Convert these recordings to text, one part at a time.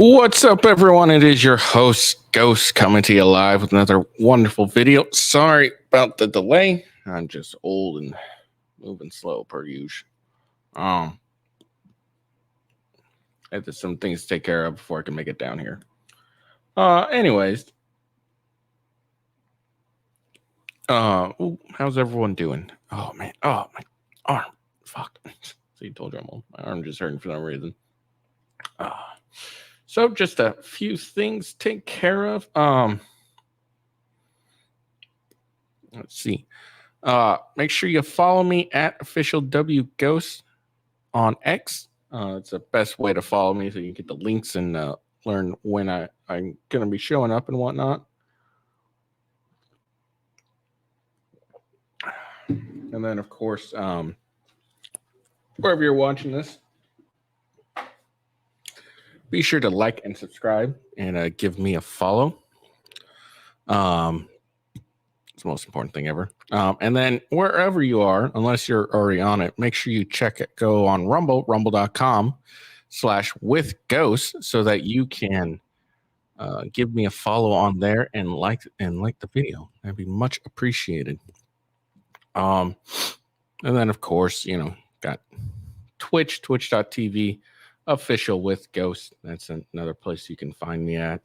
What's up, everyone? It is your host, Ghost, coming to you live with another wonderful video. Sorry about the delay. I'm just old and moving slow per usual. I had some things to take care of before I can make it down here. Anyways. How's everyone doing? Oh, man. Oh, my arm. Fuck. See, told you I'm old. My arm just hurting for no reason. So just a few things to take care of. Let's see. Make sure you follow me at official W Ghost on X. It's the best way to follow me, so you can get the links and learn when I'm going to be showing up and whatnot. And then, of course, wherever you're watching this, be sure to like and subscribe and give me a follow. It's the most important thing ever. And then wherever you are, unless you're already on it, make sure you check it. Go on rumble.com/withghost so that you can give me a follow on there and like the video. That'd be much appreciated. And then of course, got Twitch, twitch.tv official with Ghost. That's another place you can find me at.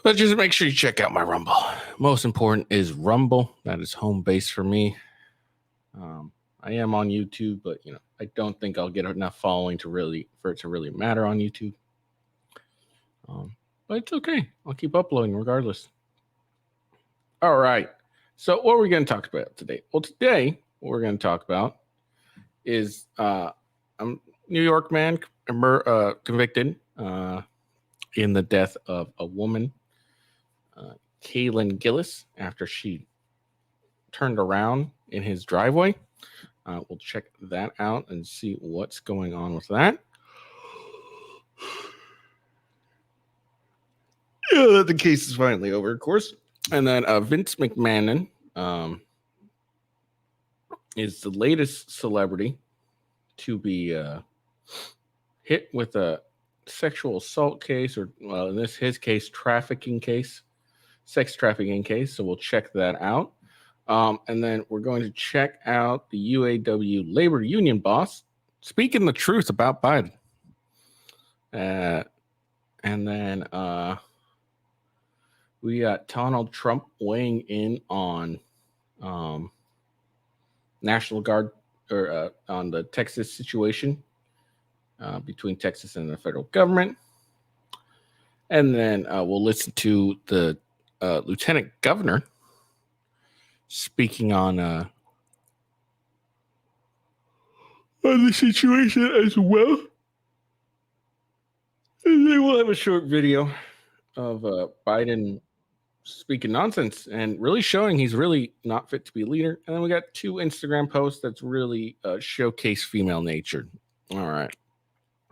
But just make sure you check out my Rumble. Most important is Rumble. That is home base for me. I am on YouTube, but I don't think I'll get enough following for it to really matter on YouTube. But it's okay. I'll keep uploading regardless. All right. So what are we going to talk about today? Well, today what we're going to talk about is a New York man convicted in the death of a woman, Kaylin Gillis, after she turned around in his driveway. We'll check that out and see what's going on with that. Yeah, the case is finally over, of course. And then Vince McMahon is the latest celebrity to be hit with a sexual assault case, or in his case, sex trafficking case. So we'll check that out. And then we're going to check out the UAW labor union boss speaking the truth about Biden. And then we got Donald Trump weighing in on National Guard, or on the Texas situation between Texas and the federal government. And then we'll listen to the lieutenant governor speaking on the situation as well. And then we'll have a short video of Biden speaking nonsense and really showing he's really not fit to be a leader. And then we got 2 Instagram posts that's really showcase female nature. All right.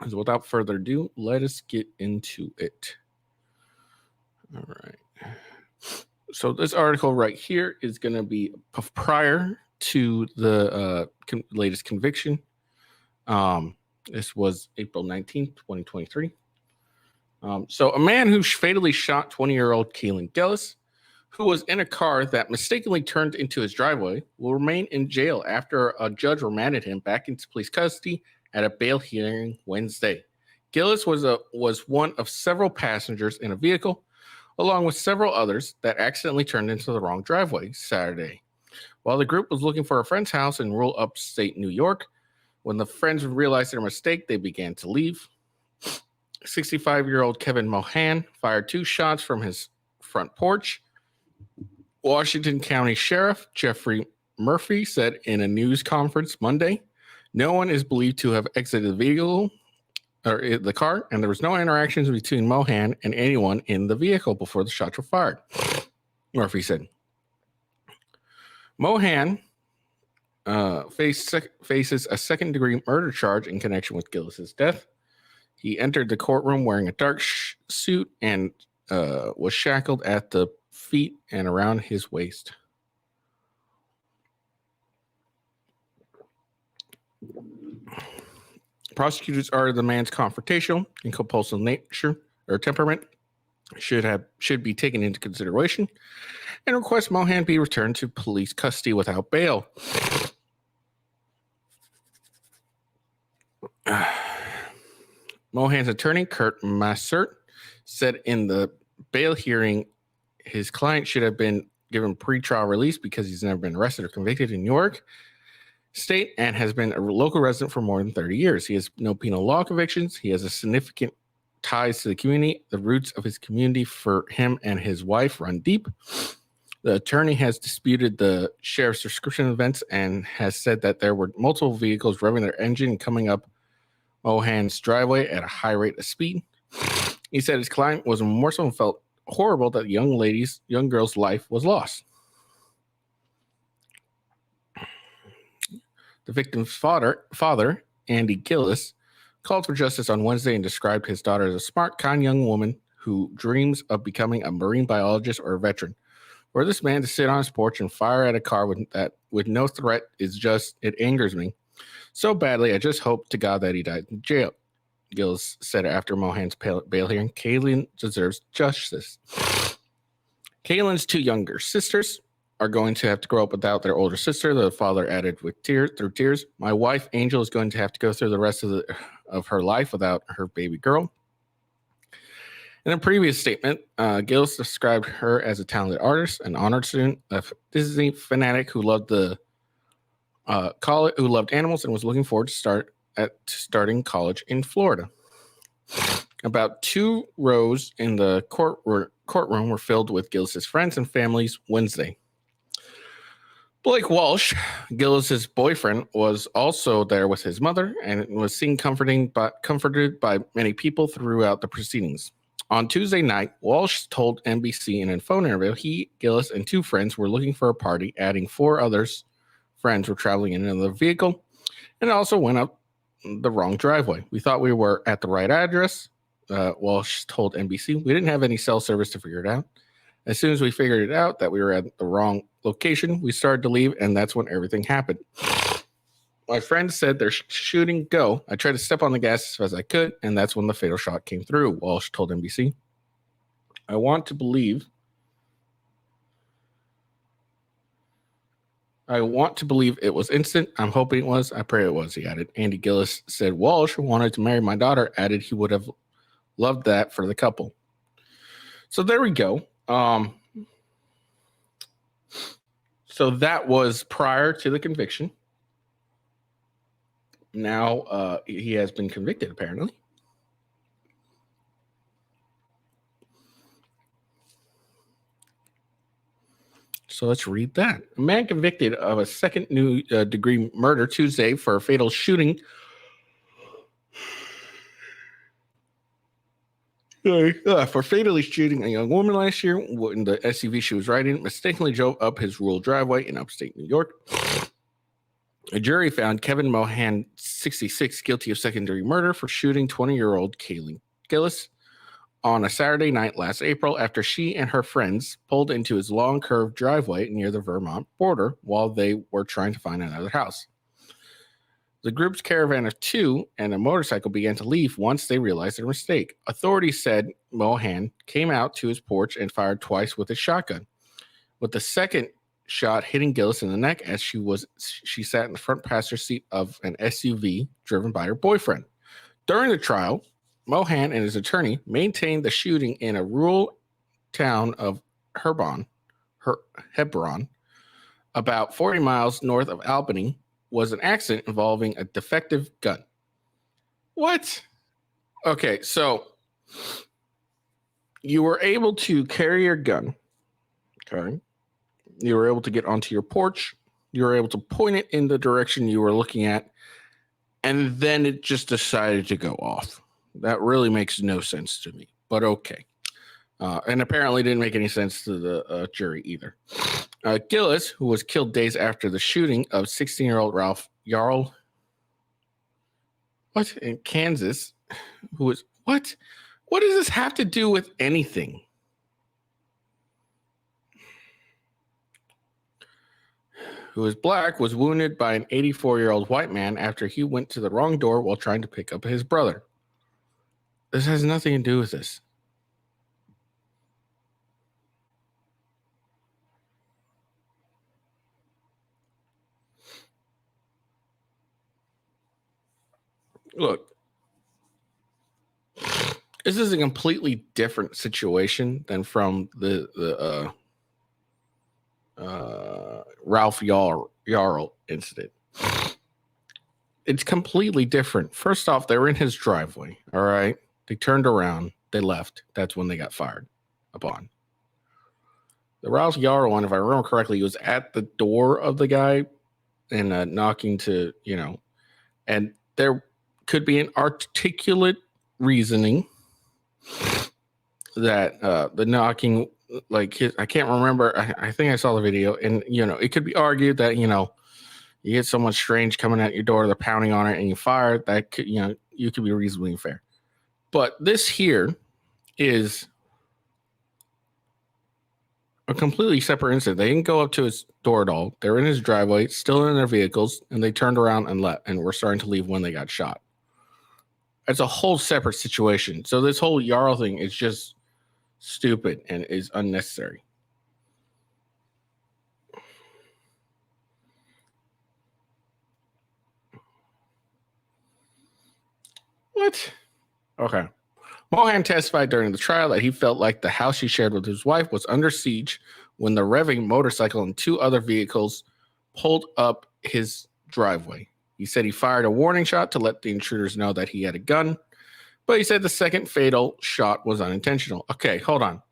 So without further ado, let us get into it. All right. So this article right here is going to be prior to the latest conviction. This was April 19th, 2023. So a man who fatally shot 20-year-old Kaylin Gillis, who was in a car that mistakenly turned into his driveway, will remain in jail after a judge remanded him back into police custody at a bail hearing Wednesday. Gillis was one of several passengers in a vehicle along with several others that accidentally turned into the wrong driveway Saturday. While the group was looking for a friend's house in rural upstate New York, when the friends realized their mistake, they began to leave. 65-year-old Kevin Mohan fired 2 shots from his front porch. Washington County Sheriff Jeffrey Murphy said in a news conference Monday, no one is believed to have exited the vehicle or the car, and there was no interactions between Mohan and anyone in the vehicle before the shots were fired. Murphy said. Mohan faces a second-degree murder charge in connection with Gillis's death. He entered the courtroom wearing a dark suit and was shackled at the feet and around his waist. Prosecutors argued the man's confrontational and compulsive nature or temperament should be taken into consideration and request Mohan be returned to police custody without bail. Mohan's attorney, Kurt Massert, said in the bail hearing his client should have been given pretrial release because he's never been arrested or convicted in New York State and has been a local resident for more than 30 years. He has no penal law convictions. He has a significant ties to the community. The roots of his community for him and his wife run deep. The attorney has disputed the sheriff's description of events and has said that there were multiple vehicles revving their engine coming up Mohan's driveway at a high rate of speed. He said his client was remorseful and felt horrible that young girl's life was lost. The victim's father, Andy Gillis, called for justice on Wednesday and described his daughter as a smart, kind young woman who dreams of becoming a marine biologist or a veteran. For this man to sit on his porch and fire at a car with no threat it angers me so badly. I just hope to God that he died in jail. Gillis said after Mohan's bail hearing, Kaylin deserves justice. Kaylin's 2 younger sisters are going to have to grow up without their older sister, the father added through tears. My wife, Angel, is going to have to go through the rest of her life without her baby girl. In a previous statement, Gillis described her as a talented artist, an honor student, a Disney fanatic who loved who loved animals and was looking forward to starting college in Florida. About 2 rows in the courtroom were filled with Gillis's friends and families Wednesday. Blake Walsh, Gillis's boyfriend, was also there with his mother and was seen comforted by many people throughout the proceedings. On Tuesday night, Walsh told NBC in a phone interview he, Gillis, and 2 friends were looking for a party, adding 4 others friends were traveling in another vehicle and also went up the wrong driveway. We thought we were at the right address, Walsh told NBC. We didn't have any cell service to figure it out. As soon as we figured it out that we were at the wrong location, we started to leave, and that's when everything happened. My friend said they're shooting go. I tried to step on the gas as fast as I could, and that's when the fatal shot came through, Walsh told NBC. I want to believe it was instant. I'm hoping it was. I pray it was, he added. Andy Gillis said Walsh wanted to marry my daughter, added he would have loved that for the couple. So there we go. So that was prior to the conviction. Now he has been convicted, apparently. So let's read that. A man convicted of a second-degree murder Tuesday for a fatal shooting. For fatally shooting a young woman last year when the SUV she was riding mistakenly drove up his rural driveway in upstate New York. A jury found Kevin Mohan, 66, guilty of second-degree murder for shooting 20-year-old Kaylin Gillis on a Saturday night last April after she and her friends pulled into his long curved driveway near the Vermont border while they were trying to find another house. The group's caravan of 2 and a motorcycle began to leave once they realized their mistake. Authorities said Mohan came out to his porch and fired twice with his shotgun, with the second shot hitting Gillis in the neck as she sat in the front passenger seat of an SUV driven by her boyfriend. During the trial, Mohan and his attorney maintained the shooting in a rural town of Hebron, about 40 miles north of Albany, was an accident involving a defective gun. What? Okay, so you were able to carry your gun. Okay. You were able to get onto your porch. You were able to point it in the direction you were looking at. And then it just decided to go off. That really makes no sense to me, but okay. And apparently didn't make any sense to the jury either. Gillis, who was killed days after the shooting of 16-year-old Ralph Yarl, in Kansas, who was, what? What does this have to do with anything? Who was black, was wounded by an 84-year-old white man after he went to the wrong door while trying to pick up his brother. This has nothing to do with this. Look, this is a completely different situation than from the Ralph Yarl incident. It's completely different. First off, they were in his driveway. All right. They turned around. They left. That's when they got fired upon. The Ralph Yarl one, if I remember correctly, he was at the door of the guy and knocking to, and there could be an articulate reasoning that the knocking, I can't remember. I think I saw the video, and it could be argued that you get someone strange coming at your door, they're pounding on it, and you fire. That could, you could be reasonably fair. But this here is a completely separate incident. They didn't go up to his door at all. They were in his driveway, still in their vehicles, and they turned around and left, and were starting to leave when they got shot. It's a whole separate situation. So this whole Yarl thing is just stupid and is unnecessary. What? Okay. Mohan testified during the trial that he felt like the house he shared with his wife was under siege when the revving motorcycle and two other vehicles pulled up his driveway. He said he fired a warning shot to let the intruders know that he had a gun, but he said the second fatal shot was unintentional. Okay, hold on.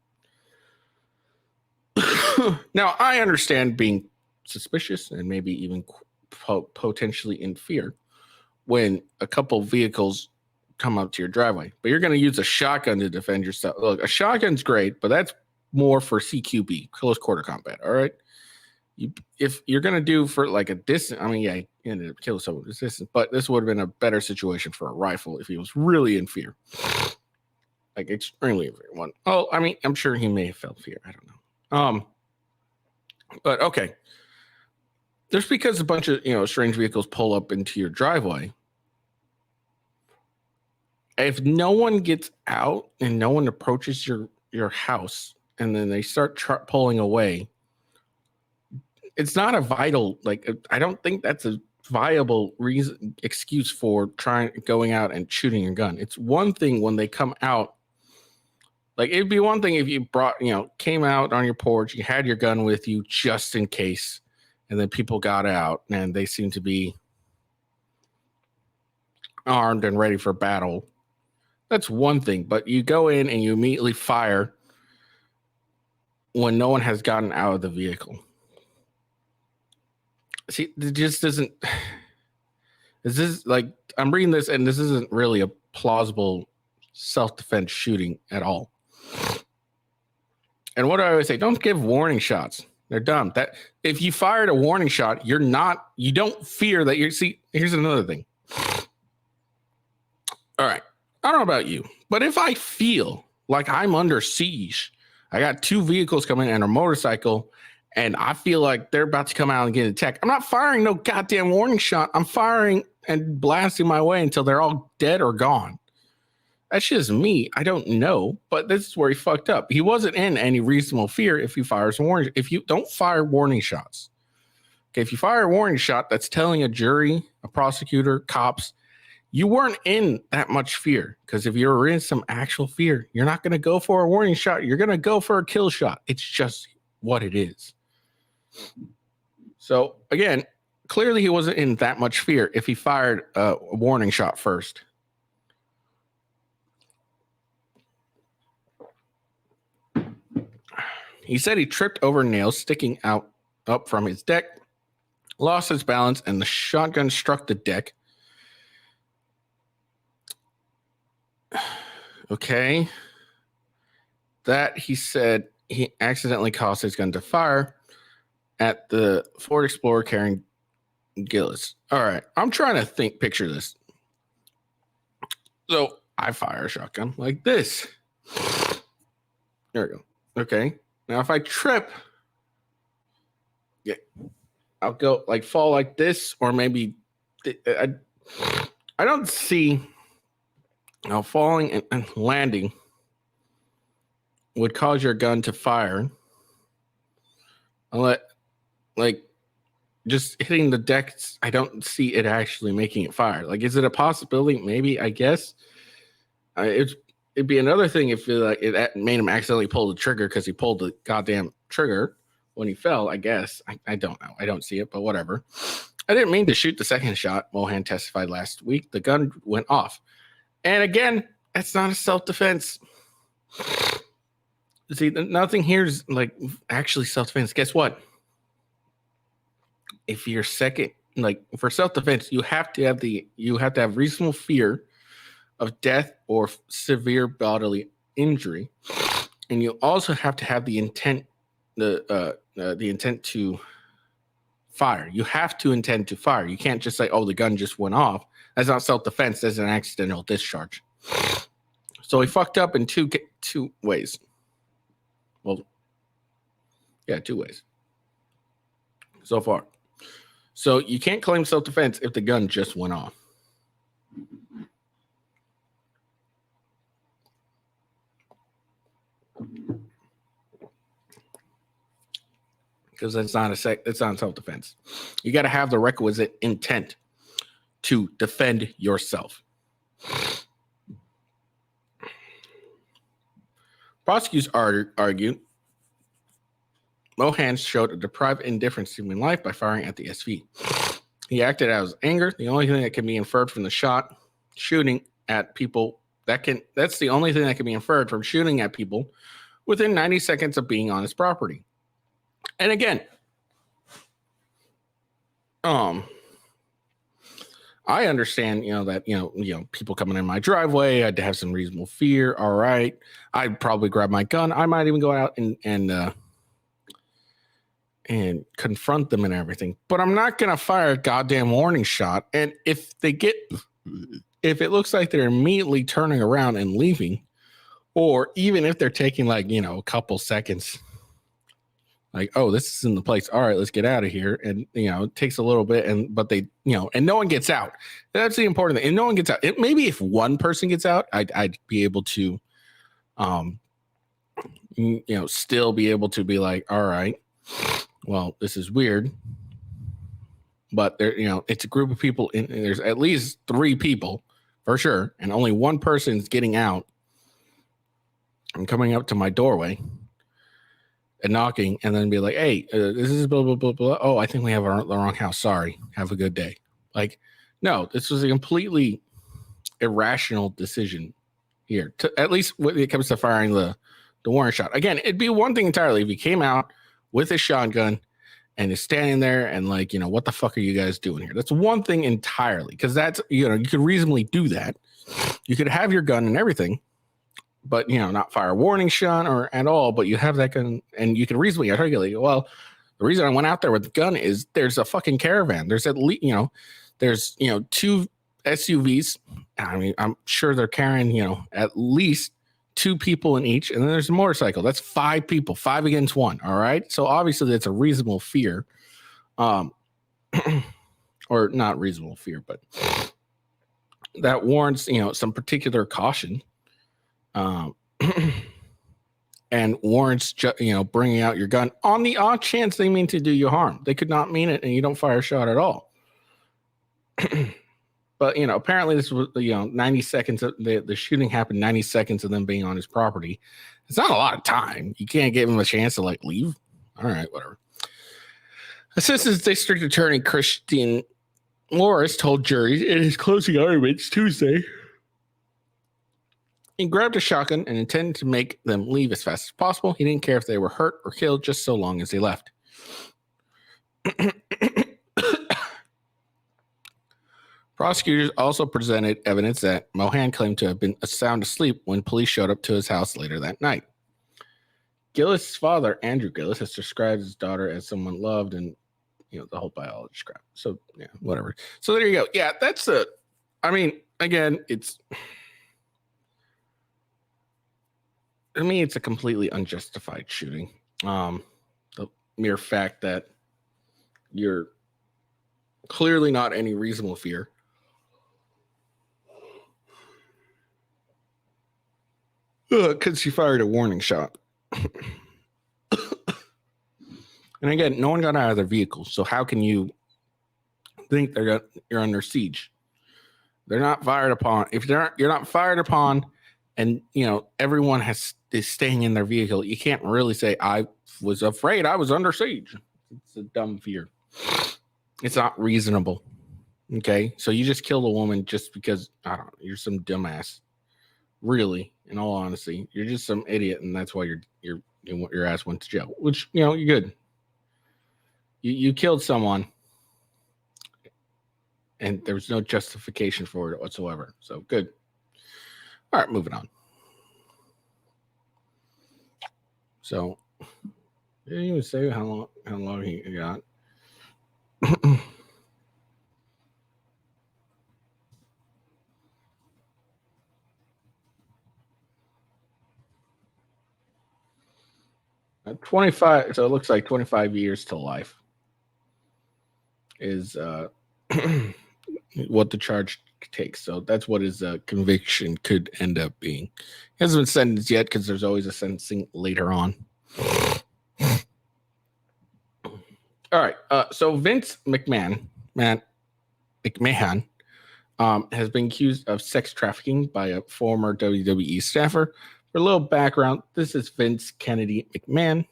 Now, I understand being suspicious and maybe even potentially in fear when a couple vehicles come up to your driveway, but you're going to use a shotgun to defend yourself. Look, a shotgun's great, but that's more for CQB, close quarter combat. All right. If you're going to do for like a distance, I mean, yeah, he ended up killing someone with distance, but this would have been a better situation for a rifle if he was really in fear, like extremely in fear. One. Oh, I mean, I'm sure he may have felt fear. I don't know. But okay. Just because a bunch of, strange vehicles pull up into your driveway, if no one gets out and no one approaches your house and then they start pulling away, it's not a vital, I don't think that's a viable excuse for going out and shooting your gun. It's one thing when they come out, it'd be one thing if you came out on your porch, you had your gun with you just in case, and then people got out and they seem to be armed and ready for battle. That's one thing, but you go in and you immediately fire when no one has gotten out of the vehicle. See, it just doesn't. This is I'm reading this, and this isn't really a plausible self-defense shooting at all. And what do I always say? Don't give warning shots. They're dumb. That if you fired a warning shot, you don't fear that you're. See, here's another thing. All right. I don't know about you, but if I feel like I'm under siege, I got two vehicles coming and a motorcycle, and I feel like they're about to come out and get attacked, I'm not firing no goddamn warning shot. I'm firing and blasting my way until they're all dead or gone. That's just me. I don't know, but this is where he fucked up. He wasn't in any reasonable fear if he fires a warning. If you don't fire warning shots, okay, if you fire a warning shot, that's telling a jury, a prosecutor, cops, You weren't in that much fear, because if you were in some actual fear, you're not going to go for a warning shot. You're going to go for a kill shot. It's just what it is. So again, clearly he wasn't in that much fear if he fired a warning shot first. He said he tripped over nails sticking out up from his deck, lost his balance, and the shotgun struck the deck. Okay. That he said he accidentally caused his gun to fire at the Ford Explorer carrying Gillis. All right. I'm trying to picture this. So I fire a shotgun like this. There we go. Okay. Now if I trip, yeah, I'll go like fall like this, or maybe I don't see how falling and landing would cause your gun to fire. Like just hitting the deck, I don't see it actually making it fire. Like, is it a possibility? Maybe, I guess. It'd be another thing if it made him accidentally pull the trigger because he pulled the goddamn trigger when he fell, I guess. I don't know. I don't see it, but whatever. I didn't mean to shoot the second shot. Mohan testified last week. The gun went off. And again, that's not a self-defense. See, nothing here is like actually self-defense. Guess what? If you're second, like for self-defense, you have to have reasonable fear of death or severe bodily injury, and you also have to have the intent, the intent to fire. You have to intend to fire. You can't just say, "Oh, the gun just went off." That's not self-defense. That's an accidental discharge. So he fucked up in two ways. Well, yeah, 2 ways so far. So you can't claim self-defense if the gun just went off. Because that's not self-defense. You got to have the requisite intent to defend yourself. Prosecutors argued Mohan showed a deprived indifference to human life by firing at the SV. He acted out of anger. The only thing that can be inferred from the shooting at people, that's the only thing that can be inferred from shooting at people within 90 seconds of being on his property. And again, I understand, that, people coming in my driveway, I'd have some reasonable fear. All right. I'd probably grab my gun. I might even go out and confront them and everything, but I'm not going to fire a goddamn warning shot. And if it looks like they're immediately turning around and leaving, or even if they're taking a couple seconds, like, oh, this is in the place. All right, let's get out of here. And, it takes a little bit, but they, and no one gets out. That's the important thing. And no one gets out. Maybe if one person gets out, I'd be able to, still be able to be like, all right, well, this is weird. But there, it's a group of people. There's at least 3 people for sure. And only one person's getting out and coming up to my doorway and knocking, and then be like, hey, this is blah, blah, blah, blah. Oh, I think we have the wrong house. Sorry. Have a good day. Like, no, this was a completely irrational decision here, at least when it comes to firing the warning shot. Again, it'd be one thing entirely if he came out with a shotgun and is standing there and what the fuck are you guys doing here? That's one thing entirely, because that's, you could reasonably do that. You could have your gun and everything, but not fire a warning shot or at all. But you have that gun, and you can reasonably articulate, well, the reason I went out there with the gun is there's a fucking caravan. There's at least, there's 2 SUVs. I mean, I'm sure they're carrying, at least 2 people in each, and then there's a motorcycle. That's 5 people, 5 against 1. All right. So obviously that's a reasonable fear, or not reasonable fear, but that warrants, some particular caution. And warrants, bringing out your gun on the odd chance they mean to do you harm. They could not mean it, and you don't fire a shot at all. But apparently this was 90 seconds. The shooting happened 90 seconds of them being on his property. It's not a lot of time. You can't give him a chance to leave. All right, whatever. Assistant District Attorney Christian Morris told juries in his closing arguments Tuesday he grabbed a shotgun and intended to make them leave as fast as possible. He didn't care if they were hurt or killed, just so long as they left. Prosecutors also presented evidence that Mohan claimed to have been sound asleep when police showed up to his house later that night. Gillis' father, Andrew Gillis, has described his daughter as someone loved and, the whole biology crap. So, yeah, whatever. So there you go. Yeah, that's again, it's a completely unjustified shooting. The mere fact that you're clearly not any reasonable fear. Because she fired a warning shot. And again, no one got out of their vehicle. So how can you think you're under siege? They're not fired upon. If you're not fired upon, and everyone is staying in their vehicle, you can't really say I was afraid I was under siege. It's a dumb fear. It's not reasonable. Okay, so you just killed a woman just because you're some dumbass. Really, in all honesty, you're just some idiot, and that's why your ass went to jail. Which you're good. You killed someone, and there was no justification for it whatsoever. So good. All right, moving on. So, didn't even say how long he got. 25. So it looks like 25 years to life is what the charge takes. So that's what his conviction could end up being. He hasn't been sentenced yet because there's always a sentencing later on. All right. So Vince McMahon has been accused of sex trafficking by a former WWE staffer. For a little background, this is Vince Kennedy McMahon.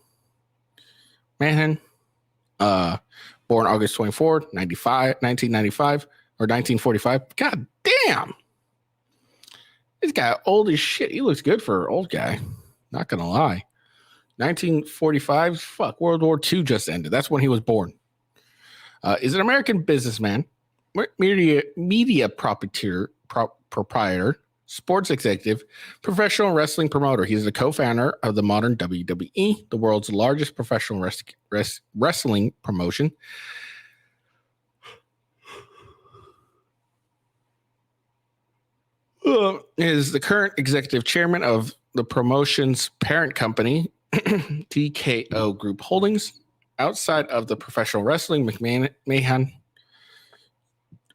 Born August 24, 1995 or 1945. God damn. This guy old as shit. He looks good for an old guy. Not going to lie. 1945, fuck, World War II just ended. That's when he was born. Is an American businessman, media proprietor, sports executive, professional wrestling promoter. He's the co-founder of the modern WWE, the world's largest professional wrestling promotion. Is the current executive chairman of the promotion's parent company, TKO Group Holdings. Outside of the professional wrestling, McMahon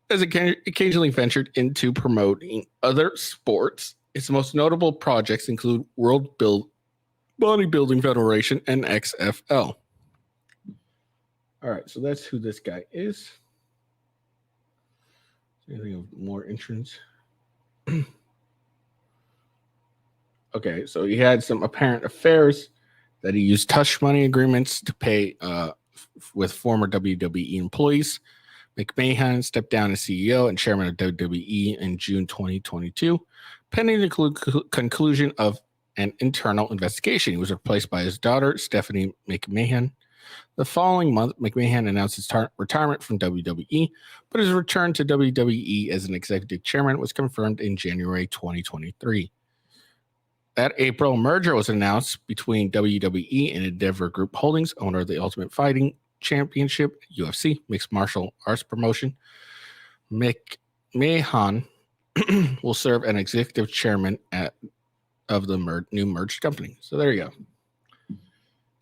has occasionally ventured into promoting other sports. Its most notable projects include World Bodybuilding Federation and XFL. All right, so that's who this guy is. Anything of more entrance? Okay, so he had some apparent affairs that he used hush money agreements to pay with former WWE employees. McMahon stepped down as CEO and chairman of WWE in June 2022, pending the conclusion of an internal investigation. He was replaced by his daughter, Stephanie McMahon. The following month, McMahon announced his retirement from WWE, but his return to WWE as an executive chairman was confirmed in January 2023. That April, a merger was announced between WWE and Endeavor Group Holdings, owner of the Ultimate Fighting Championship, UFC, mixed martial arts promotion. McMahon will serve as executive chairman of the new merged company. So there you go.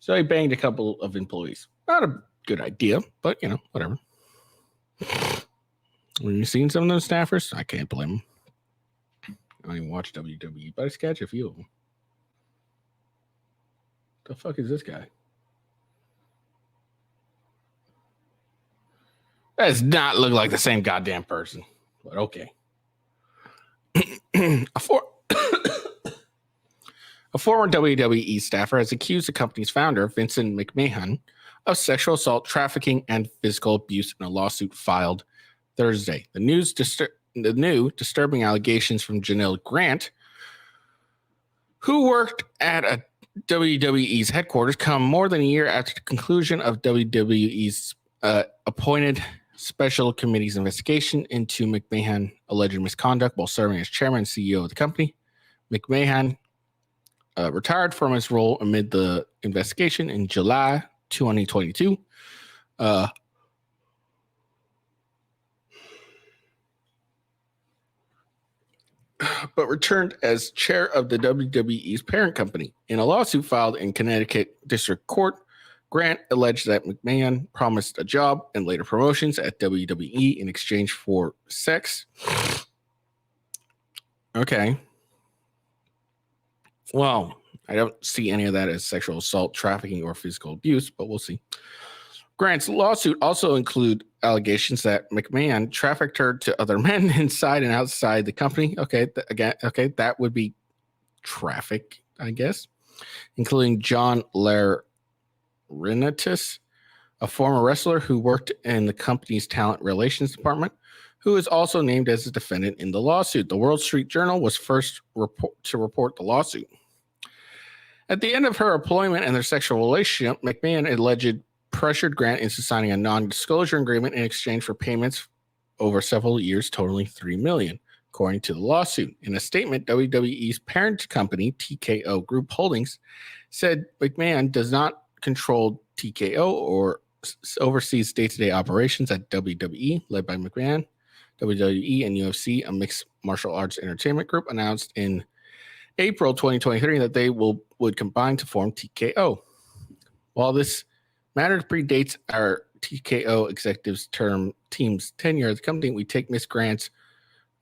So he banged a couple of employees. Not a good idea, but whatever. When you've seen some of those staffers, I can't blame them. I don't even watch WWE, but I sketch a few of them. The fuck is this guy? That does not look like the same goddamn person. But but okay. A former WWE staffer has accused the company's founder, Vincent McMahon, of sexual assault, trafficking, and physical abuse in a lawsuit filed Thursday. The new disturbing allegations from Janelle Grant, who worked at a WWE's headquarters, come more than a year after the conclusion of WWE's appointed special committee's investigation into McMahon alleged misconduct while serving as chairman and CEO of the company. McMahon retired from his role amid the investigation in July 2022. But returned as chair of the WWE's parent company. In a lawsuit filed in Connecticut District Court, Grant alleged that McMahon promised a job and later promotions at WWE in exchange for sex. Okay. Well, I don't see any of that as sexual assault, trafficking, or physical abuse, but we'll see. Grant's lawsuit also include allegations that McMahon trafficked her to other men inside and outside the company. Okay, that would be traffic, I guess, including John Laurinaitis, a former wrestler who worked in the company's talent relations department, who is also named as a defendant in the lawsuit. The Wall Street Journal was first to report the lawsuit. At the end of her employment and their sexual relationship, McMahon alleged pressured Grant into signing a non-disclosure agreement in exchange for payments over several years, totaling $3 million, according to the lawsuit. In a statement, WWE's parent company, TKO Group Holdings, said McMahon does not control TKO or oversees day-to-day operations at WWE, led by McMahon. WWE and UFC, a mixed martial arts entertainment group, announced in April 2023 that they would combine to form TKO. While this matter predates our TKO executives' team's tenure at the company, we take Ms. Grant's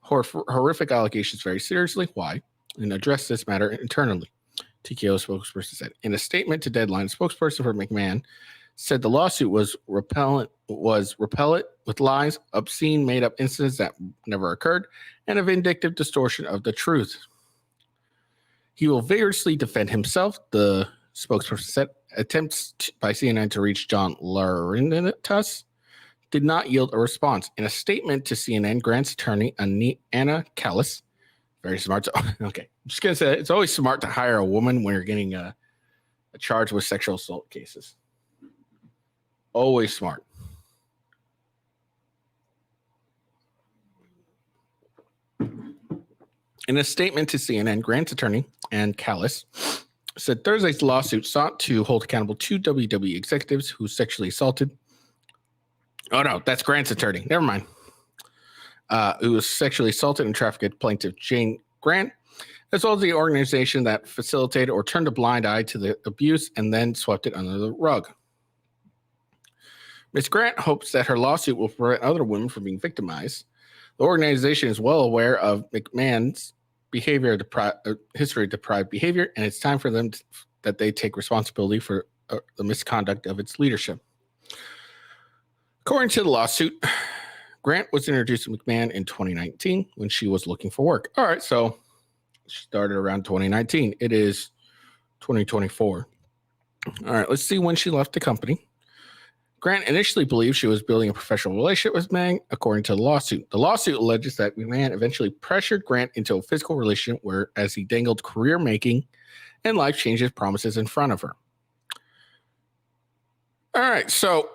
horrific allegations very seriously. Why? And address this matter internally, TKO spokesperson said. In a statement to Deadline, a spokesperson for McMahon said the lawsuit was repellent with lies, obscene made-up incidents that never occurred, and a vindictive distortion of the truth. He will vigorously defend himself, the spokesperson said. Attempts by CNN to reach John Laurinaitis did not yield a response. In a statement to CNN, Grant's attorney, Anna Callis, very smart. Okay, I'm just going to say it's always smart to hire a woman when you're getting a charge with sexual assault cases. Always smart. In a statement to CNN, Grant's attorney, Ann Callis, said Thursday's lawsuit sought to hold accountable two WWE executives who sexually assaulted. Oh, no, that's Grant's attorney. Never mind. Who was sexually assaulted and trafficked plaintiff Jane Grant, as well as the organization that facilitated or turned a blind eye to the abuse and then swept it under the rug. Ms. Grant hopes that her lawsuit will prevent other women from being victimized. The organization is well aware of McMahon's history of deprived behavior, and it's time for them that they take responsibility for the misconduct of its leadership. According to the lawsuit, Grant was introduced to McMahon in 2019 when she was looking for work. All right, so she started around 2019. It is 2024. All right, let's see when she left the company. Grant initially believed she was building a professional relationship with McMahon, according to the lawsuit. The lawsuit alleges that McMahon eventually pressured Grant into a physical relationship as he dangled career-making and life-changing promises in front of her. All right, so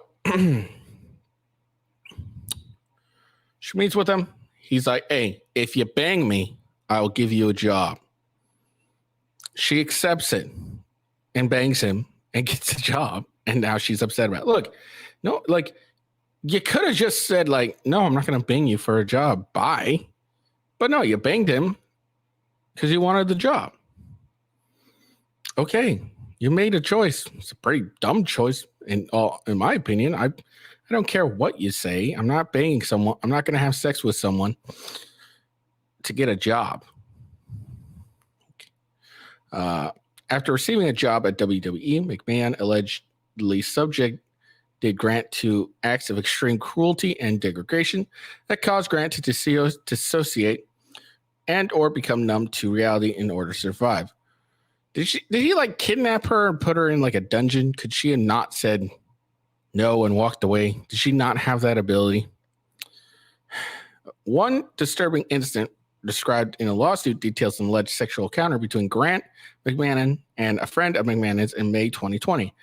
she meets with him. He's like, hey, if you bang me, I'll give you a job. She accepts it and bangs him and gets a job. And now she's upset about it. Look, no, like, you could have just said, like, no, I'm not going to bang you for a job. Bye. But no, you banged him because you wanted the job. Okay, you made a choice. It's a pretty dumb choice, in my opinion. I don't care what you say. I'm not banging someone. I'm not going to have sex with someone to get a job. After receiving a job at WWE, McMahon allegedly subjected did Grant to acts of extreme cruelty and degradation that caused Grant to dissociate and or become numb to reality in order to survive. Did he like kidnap her and put her in like a dungeon? Could she have not said no and walked away? Did she not have that ability? One disturbing incident described in a lawsuit details an alleged sexual encounter between Grant McMahon and a friend of McMahon's in May 2020.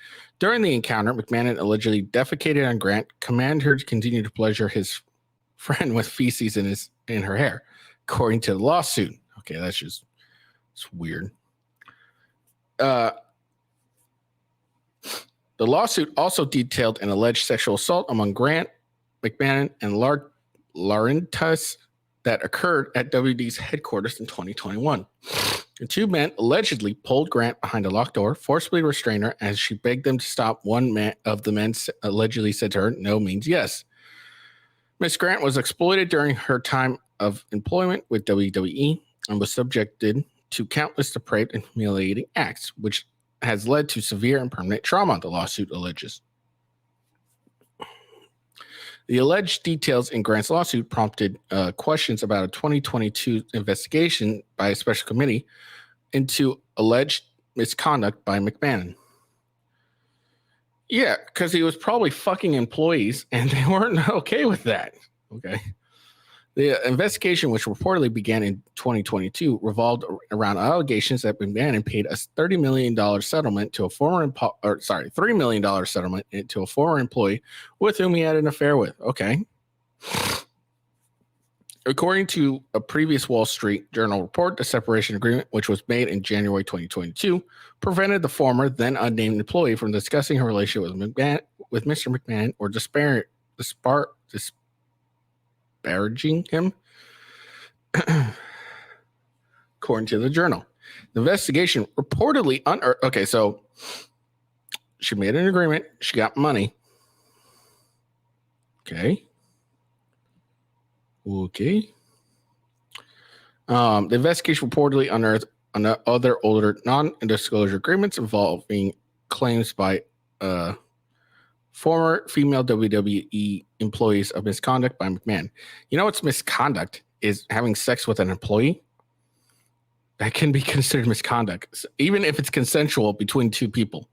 During the encounter, McMahon allegedly defecated on Grant, commanded her to continue to pleasure his friend with feces in her hair, according to the lawsuit. Okay, it's weird. The lawsuit also detailed an alleged sexual assault among Grant, McMahon, and Laurentus that occurred at WD's headquarters in 2021. The two men allegedly pulled Grant behind a locked door, forcibly restrained her as she begged them to stop. One of the men allegedly said to her, "No means yes." Miss Grant was exploited during her time of employment with WWE and was subjected to countless depraved and humiliating acts, which has led to severe and permanent trauma, the lawsuit alleges. The alleged details in Grant's lawsuit prompted questions about a 2022 investigation by a special committee into alleged misconduct by McMahon. Yeah, because he was probably fucking employees and they weren't okay with that. Okay. The investigation, which reportedly began in 2022, revolved around allegations that McMahon paid a $30 million settlement to a $3 million settlement to a former employee with whom he had an affair with. Okay. According to a previous Wall Street Journal report, the separation agreement, which was made in January 2022, prevented the former, then unnamed employee from discussing her relationship with Mr. McMahon or disparaging him, according to the journal. The investigation reportedly unearthed. Okay, so she made an agreement. She got money. Okay. The investigation reportedly unearthed other older non-disclosure agreements involving claims by former female WWE employees of misconduct by McMahon. You know what's misconduct? Is having sex with an employee. That can be considered misconduct. Even if it's consensual between two people,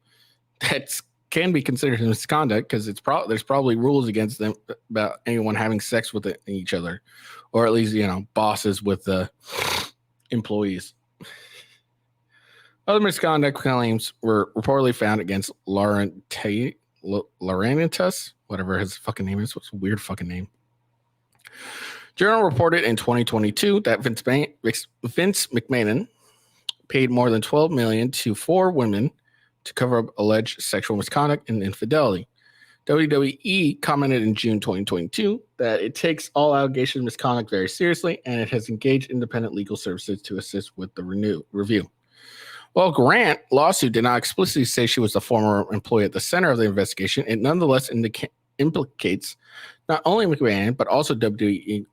that can be considered misconduct because there's probably rules against them about anyone having sex with each other, or at least, bosses with the employees. Other misconduct claims were reportedly found against Laurentus, whatever his fucking name is. What's a weird fucking name? Journal reported in 2022 that Vince McMahon paid more than $12 million to 4 women to cover up alleged sexual misconduct and infidelity. WWE commented in June 2022 that it takes all allegations of misconduct very seriously and it has engaged independent legal services to assist with the review. While Grant's lawsuit did not explicitly say she was the former employee at the center of the investigation, it nonetheless implicates not only McMahon, but also WWE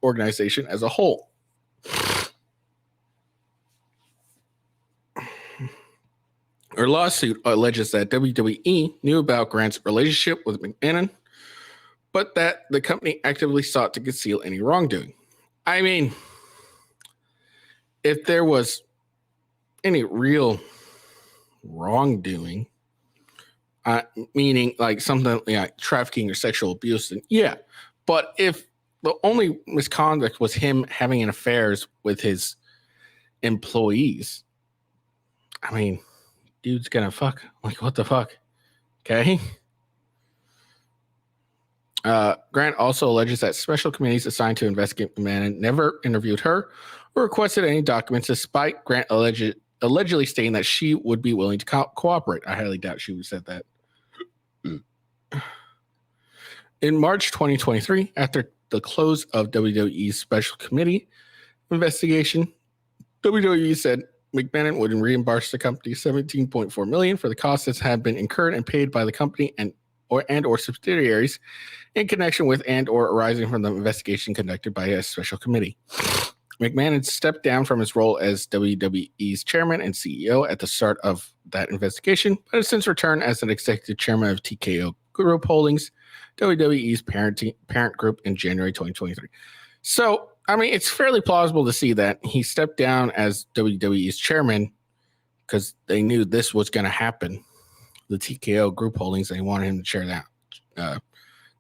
organization as a whole. Her lawsuit alleges that WWE knew about Grant's relationship with McMahon, but that the company actively sought to conceal any wrongdoing. I mean, if there was any real wrongdoing, meaning like something like trafficking or sexual abuse, then yeah. But if the only misconduct was him having affairs with his employees, I mean, dude's gonna fuck. Like, what the fuck? Okay. Grant also alleges that special committees assigned to investigate McMahon never interviewed her or requested any documents, despite Grant allegedly stating that she would be willing to cooperate. I highly doubt she would have said that. In March 2023, after the close of WWE's special committee investigation, WWE said McMahon would reimburse the company $17.4 million for the costs that have been incurred and paid by the company and or subsidiaries in connection with and or arising from the investigation conducted by a special committee. McMahon had stepped down from his role as WWE's chairman and CEO at the start of that investigation, but has since returned as an executive chairman of TKO Group Holdings, WWE's parent group, in January 2023. So, I mean, it's fairly plausible to see that he stepped down as WWE's chairman because they knew this was going to happen. The TKO Group Holdings, they wanted him to chair that.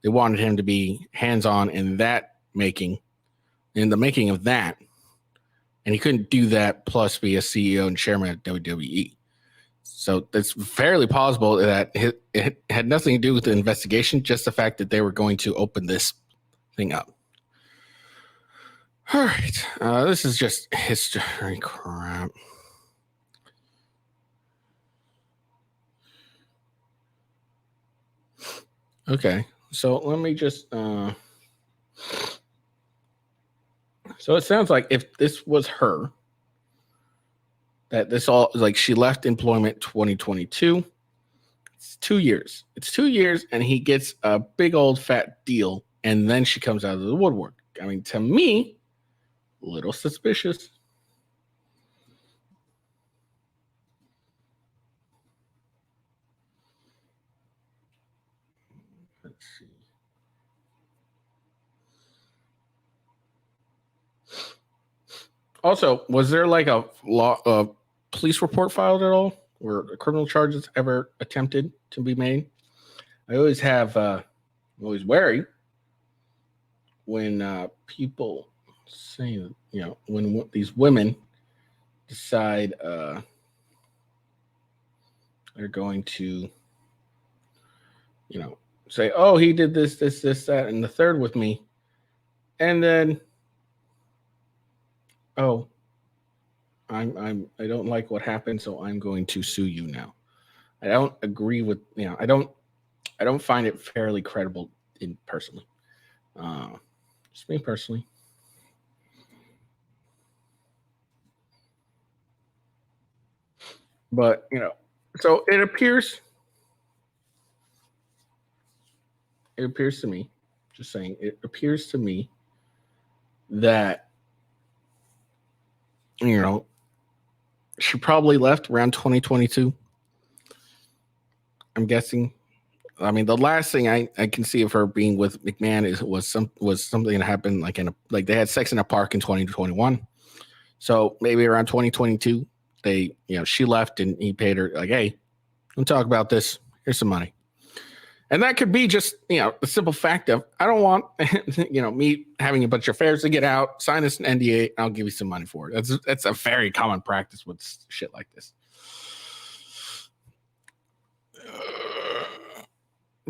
They wanted him to be hands-on in the making of that. And he couldn't do that plus be a CEO and chairman at WWE. So it's fairly plausible that it had nothing to do with the investigation, just the fact that they were going to open this thing up. All right. This is just history crap. Okay. So let me just... So it sounds like if this was her, that this all, like, she left employment 2022. It's 2 years. It's 2 years, and he gets a big old fat deal, and then she comes out of the woodwork. I mean, to me, a little suspicious. Let's see. Also, was there like a police report filed at all? Were criminal charges ever attempted to be made? I always have, I'm always wary when people say, when these women decide they're going to, say, oh, he did this, that, and the third with me. And then, oh, I don't like what happened, so I'm going to sue you now. I don't agree with, I don't find it fairly credible personally. Just me personally. But, so it appears to me, just saying, it appears to me that, she probably left around 2022. I'm guessing. I mean, the last thing I can see of her being with McMahon was something that happened like they had sex in a park in 2021. So maybe around 2022, she left and he paid her like, hey, don't talk about this. Here's some money. And that could be just, the simple fact of, I don't want, me having a bunch of affairs to get out, sign this an NDA, and I'll give you some money for it. That's a very common practice with shit like this.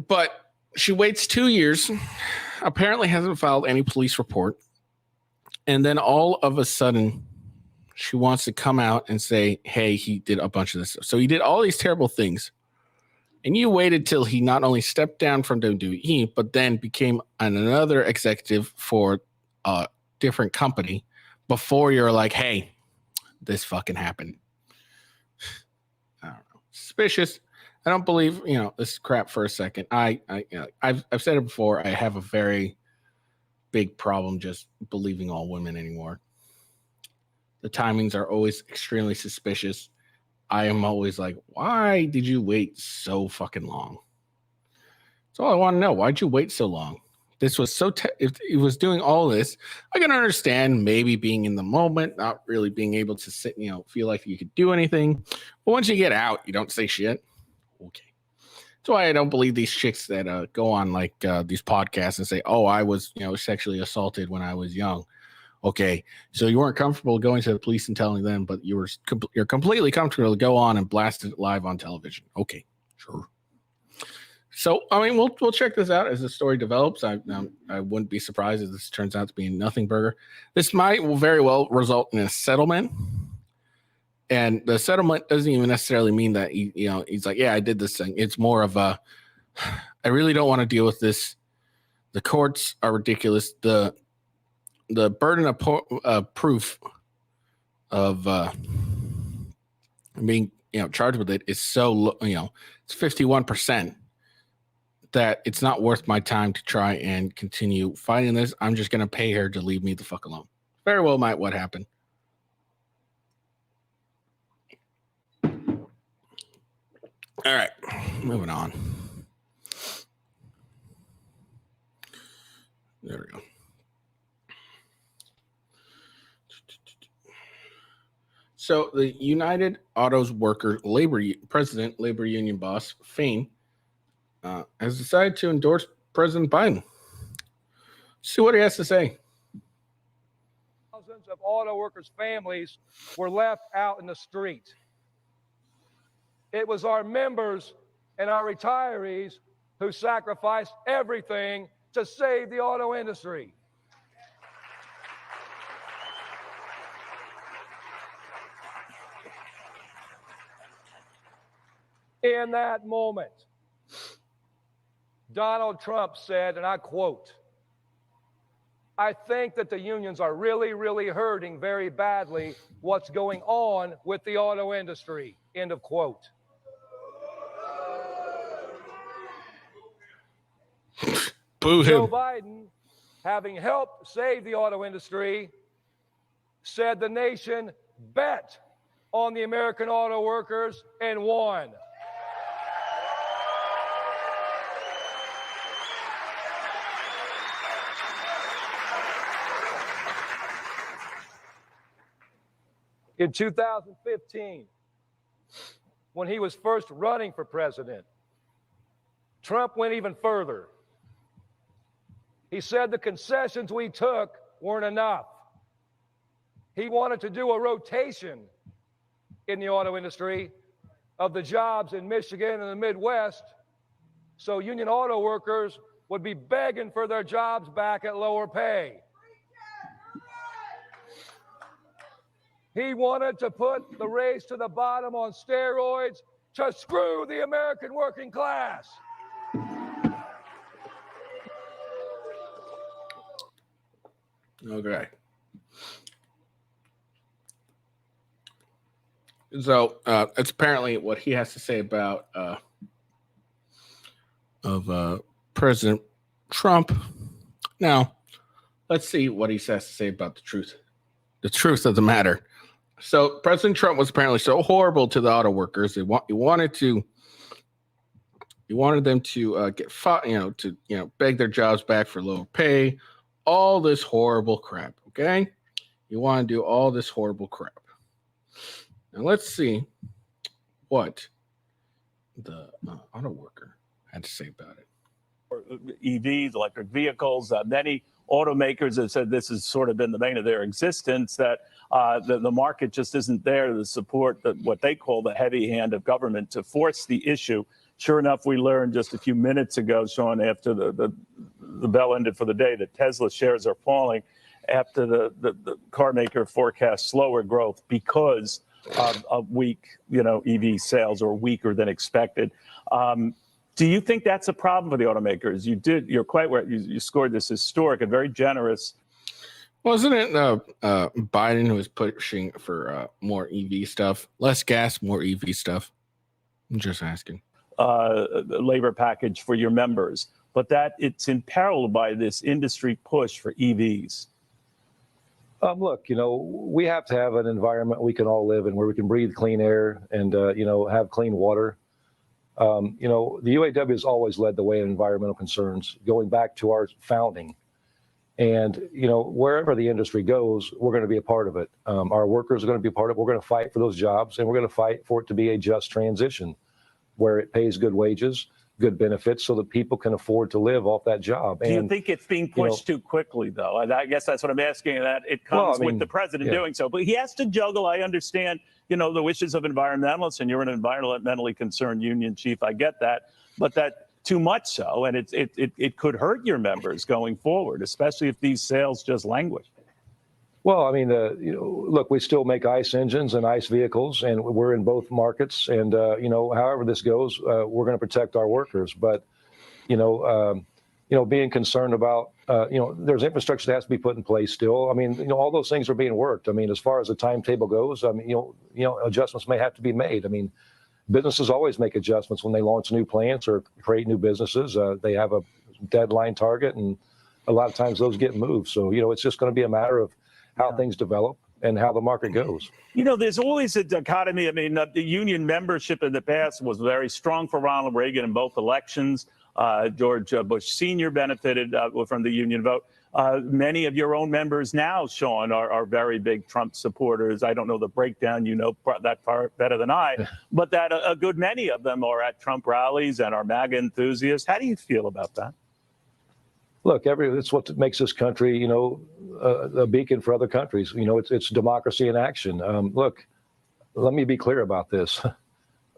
But she waits 2 years, apparently hasn't filed any police report. And then all of a sudden, she wants to come out and say, hey, he did a bunch of this stuff. So he did all these terrible things. And you waited till he not only stepped down from WWE, but then became another executive for a different company before you're like, hey, this fucking happened. I don't know. Suspicious. I don't believe, this crap for a second. I've said it before. I have a very big problem just believing all women anymore. The timings are always extremely suspicious. I am always like, why did you wait so fucking long? That's all I want to know. Why'd you wait so long? This was if it was doing all this, I can understand maybe being in the moment, not really being able to sit, feel like you could do anything. But once you get out, you don't say shit. Okay. That's why I don't believe these chicks that go on like these podcasts and say, oh, I was, sexually assaulted when I was young. Okay, so you weren't comfortable going to the police and telling them, but you're completely comfortable to go on and blast it live on television. Okay, sure. So, I mean, we'll check this out as the story develops. I wouldn't be surprised if this turns out to be a nothing burger. This will very well result in a settlement, and the settlement doesn't even necessarily mean that he's like, yeah, I did this thing. It's more of a, I really don't want to deal with this. The courts are ridiculous. The burden of proof of being charged with it is so low, it's 51%, that it's not worth my time to try and continue fighting this. I'm just going to pay her to leave me the fuck alone. Very well might what happened. All right, moving on. There we go. So the United Autos Worker President, Labor Union boss, Fain, has decided to endorse President Biden. See what he has to say. Thousands of auto workers' families were left out in the street. It was our members and our retirees who sacrificed everything to save the auto industry. In that moment, Donald Trump said, and I quote, "I think that the unions are really, really hurting very badly what's going on with the auto industry," end of quote. Boo Joe him. Biden, having helped save the auto industry, said the nation bet on the American auto workers and won. In 2015, when he was first running for president, Trump went even further. He said the concessions we took weren't enough. He wanted to do a rotation in the auto industry of the jobs in Michigan and the Midwest, so union auto workers would be begging for their jobs back at lower pay. He wanted to put the race to the bottom on steroids to screw the American working class. Okay. So that's apparently what he has to say about President Trump. Now, let's see what he has to say about the truth of the matter. So President Trump was apparently so horrible to the auto workers. He wanted them to get fought, beg their jobs back for lower pay, all this horrible crap. Okay, you want to do all this horrible crap. Now let's see what the auto worker had to say about it. EVs, electric vehicles, many automakers have said this has sort of been the bane of their existence, that the market just isn't there to support what they call the heavy hand of government to force the issue. Sure enough, we learned just a few minutes ago, Sean, after the bell ended for the day, that Tesla shares are falling after the car maker forecasts slower growth because of weak, EV sales, or weaker than expected. Do you think that's a problem for the automakers? You're quite right. You scored this historic and very generous. Wasn't it Biden who was pushing for more EV stuff, less gas, more EV stuff? I'm just asking. Labor package for your members, but that it's imperiled by this industry push for EVs. Look, we have to have an environment we can all live in where we can breathe clean air and, have clean water. The UAW has always led the way in environmental concerns, going back to our founding. And, wherever the industry goes, we're going to be a part of it. Our workers are going to be a part of it. We're going to fight for those jobs, and we're going to fight for it to be a just transition where it pays good wages, good benefits, so that people can afford to live off that job. Do you think it's being pushed too quickly, though? I guess that's what I'm asking. That it comes with the president doing so, but he has to juggle. I understand, the wishes of environmentalists, and you're an environmentally concerned union chief. I get that, but that too much so, and it could hurt your members going forward, especially if these sales just languish. Well, look, we still make ICE engines and ICE vehicles, and we're in both markets. And, however this goes, we're going to protect our workers. But, being concerned about, there's infrastructure that has to be put in place still. All those things are being worked. As far as the timetable goes, adjustments may have to be made. Businesses always make adjustments when they launch new plants or create new businesses. They have a deadline target, and a lot of times those get moved. So, it's just going to be a matter of how things develop and how the market goes. There's always a dichotomy. The union membership in the past was very strong for Ronald Reagan in both elections. George Bush Sr. benefited from the union vote. Many of your own members now, Sean, are very big Trump supporters. I don't know the breakdown, you know that part better than I, but that a good many of them are at Trump rallies and are MAGA enthusiasts. How do you feel about that? Look, it's what makes this country, you know, a beacon for other countries. You know, it's democracy in action. Look, let me be clear about this.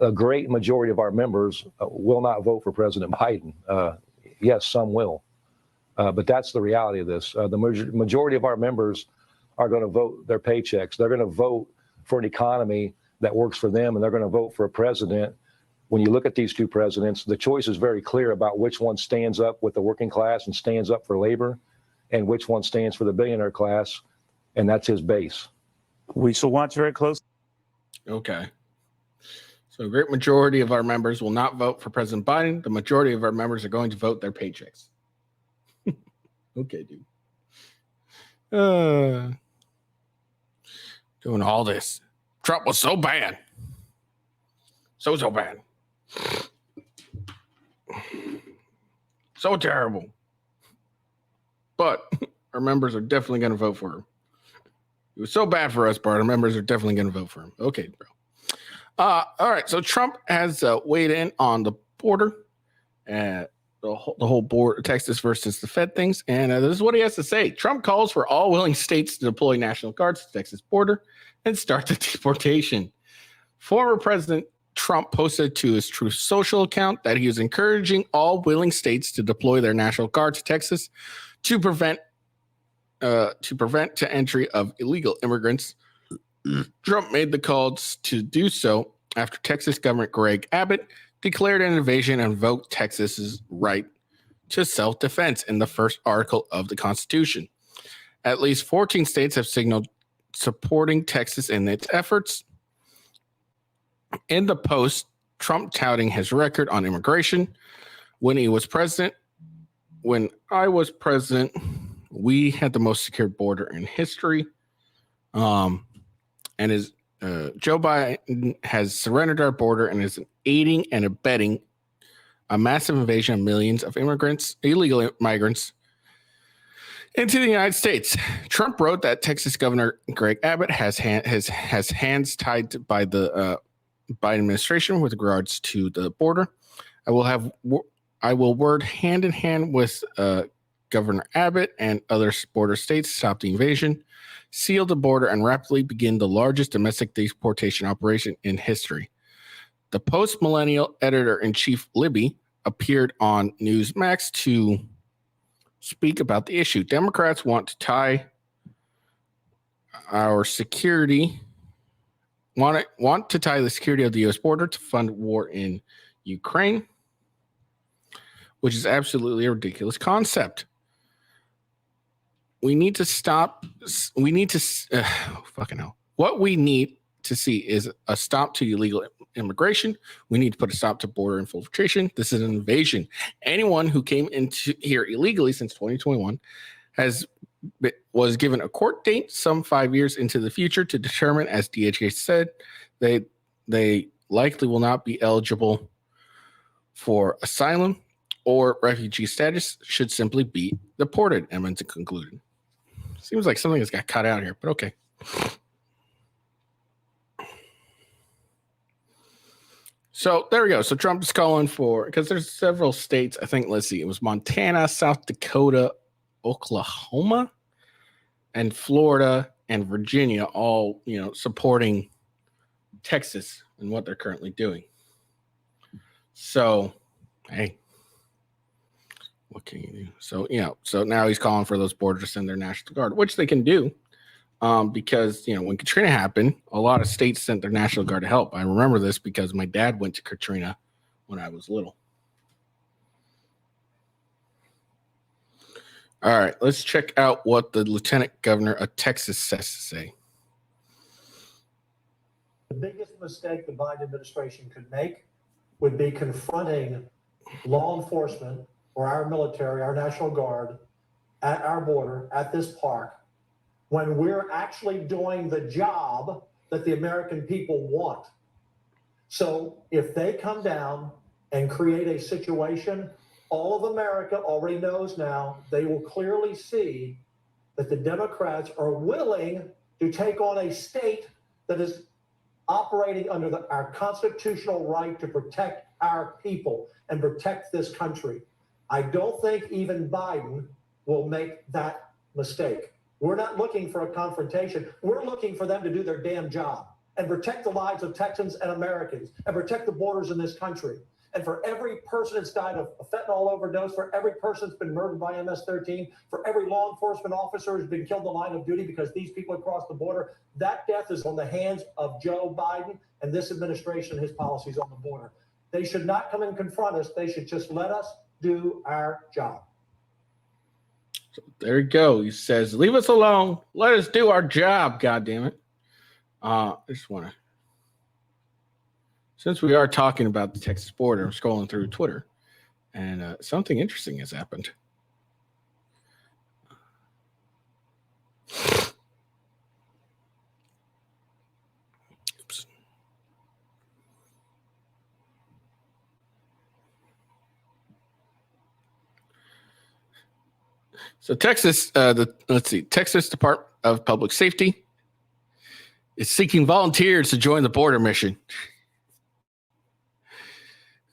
A great majority of our members will not vote for President Biden. Yes, some will. But that's the reality of this. The majority of our members are going to vote their paychecks. They're going to vote for an economy that works for them, and they're going to vote for a president. When you look at these two presidents, the choice is very clear about which one stands up with the working class and stands up for labor, and which one stands for the billionaire class, and that's his base. We shall watch very closely. Okay. So a great majority of our members will not vote for President Biden. The majority of our members are going to vote their paychecks. Okay, dude. Doing all this. Trump was so bad. So bad. So terrible. But our members are definitely going to vote for him. It was so bad for us, but our members are definitely going to vote for him. Okay, bro. All right. So Trump has weighed in on the border and the whole border, Texas versus the Fed things. And this is what he has to say. Trump calls for all willing states to deploy National Guards to the Texas border and start the deportation. Former President Trump posted to his Truth Social account that he was encouraging all willing states to deploy their National Guard to Texas to prevent entry of illegal immigrants. Trump made the calls to do so after Texas Governor Greg Abbott declared an invasion and invoked Texas's right to self-defense in the first article of the Constitution. At least 14 states have signaled supporting Texas in its efforts. In the post, Trump touting his record on immigration. When I was president, we had the most secure border in history. And Joe Biden has surrendered our border and is aiding and abetting a massive invasion of millions of illegal migrants, into the United States. Trump wrote that Texas Governor Greg Abbott has hands tied by the Biden administration with regards to the border. I will work hand in hand with Governor Abbott and other border states to stop the invasion, seal the border, and rapidly begin the largest domestic deportation operation in history. The post-millennial editor-in-chief Libby appeared on Newsmax to speak about the issue. Democrats want to tie the security of the U.S. border to fund war in Ukraine, which is absolutely a ridiculous concept. We need to stop. Fucking hell. What we need to see is a stop to illegal immigration. We need to put a stop to border infiltration. This is an invasion. Anyone who came into here illegally since 2021 was given a court date some 5 years into the future to determine, as DHS said, they likely will not be eligible for asylum or refugee status, should simply be deported, Edmonton concluded. Seems like something has got cut out here, but okay. So there we go. So Trump is calling for, because there's several states, I think, let's see, it was Montana, South Dakota, Oklahoma, and Florida and Virginia, all, supporting Texas and what they're currently doing. So, hey, what can you do? So, so now he's calling for those borders to send their National Guard, which they can do. Because, when Katrina happened, a lot of states sent their National Guard to help. I remember this because my dad went to Katrina when I was little. All right, let's check out what the Lieutenant Governor of Texas has to say. The biggest mistake the Biden administration could make would be confronting law enforcement or our military, our National Guard, at our border, at this park, when we're actually doing the job that the American people want. So if they come down and create a situation, all of America already knows now. They will clearly see that the Democrats are willing to take on a state that is operating under our constitutional right to protect our people and protect this country. I don't think even Biden will make that mistake. We're not looking for a confrontation. We're looking for them to do their damn job and protect the lives of Texans and Americans and protect the borders in this country. And for every person that's died of a fentanyl overdose, for every person that's been murdered by MS-13, for every law enforcement officer who's been killed in the line of duty because these people across the border, that death is on the hands of Joe Biden and this administration and his policies on the border. They should not come and confront us. They should just let us do our job. So there you go. He says, leave us alone. Let us do our job, goddammit. I just want to, since we are talking about the Texas border, I'm scrolling through Twitter, and something interesting has happened. Oops. So Texas, Texas Department of Public Safety is seeking volunteers to join the border mission.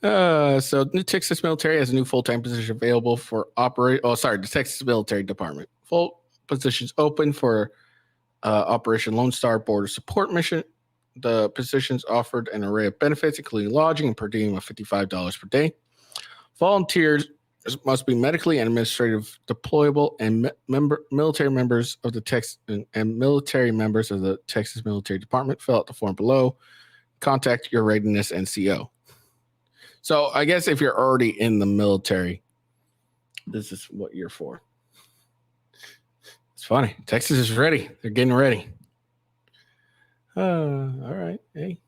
So the Texas military has a new full-time position available for the Texas Military Department. Full positions open for Operation Lone Star Border Support Mission. The positions offered an array of benefits, including lodging and per diem of $55 per day. Volunteers must be medically and administrative deployable and military members of the Texas Military Department. Fill out the form below. Contact your readiness NCO. So I guess if you're already in the military, this is what you're for. It's funny. Texas is ready. They're getting ready. All right. Hey.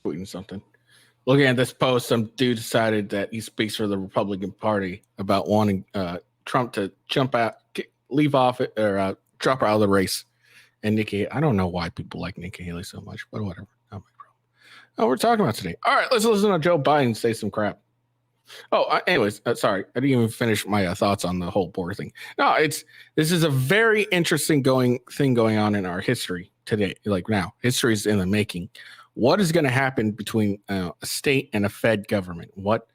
Tweeting something. Looking at this post, some dude decided that he speaks for the Republican Party about wanting Trump to leave off it, or drop out of the race. And Nikki, I don't know why people like Nikki Haley so much, but whatever. Not my problem. Oh, we're talking about today. All right, let's listen to Joe Biden say some crap. Oh, anyways, sorry, I didn't even finish my thoughts on the whole border thing. No, this is a very interesting thing going on in our history today. Like now, history is in the making. What is going to happen between a state and a Fed government? What,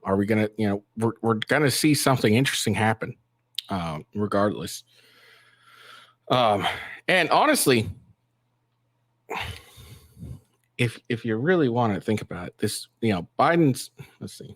are we going to, we're going to see something interesting happen, regardless. And honestly, if you really want to think about it, this, Biden's, let's see.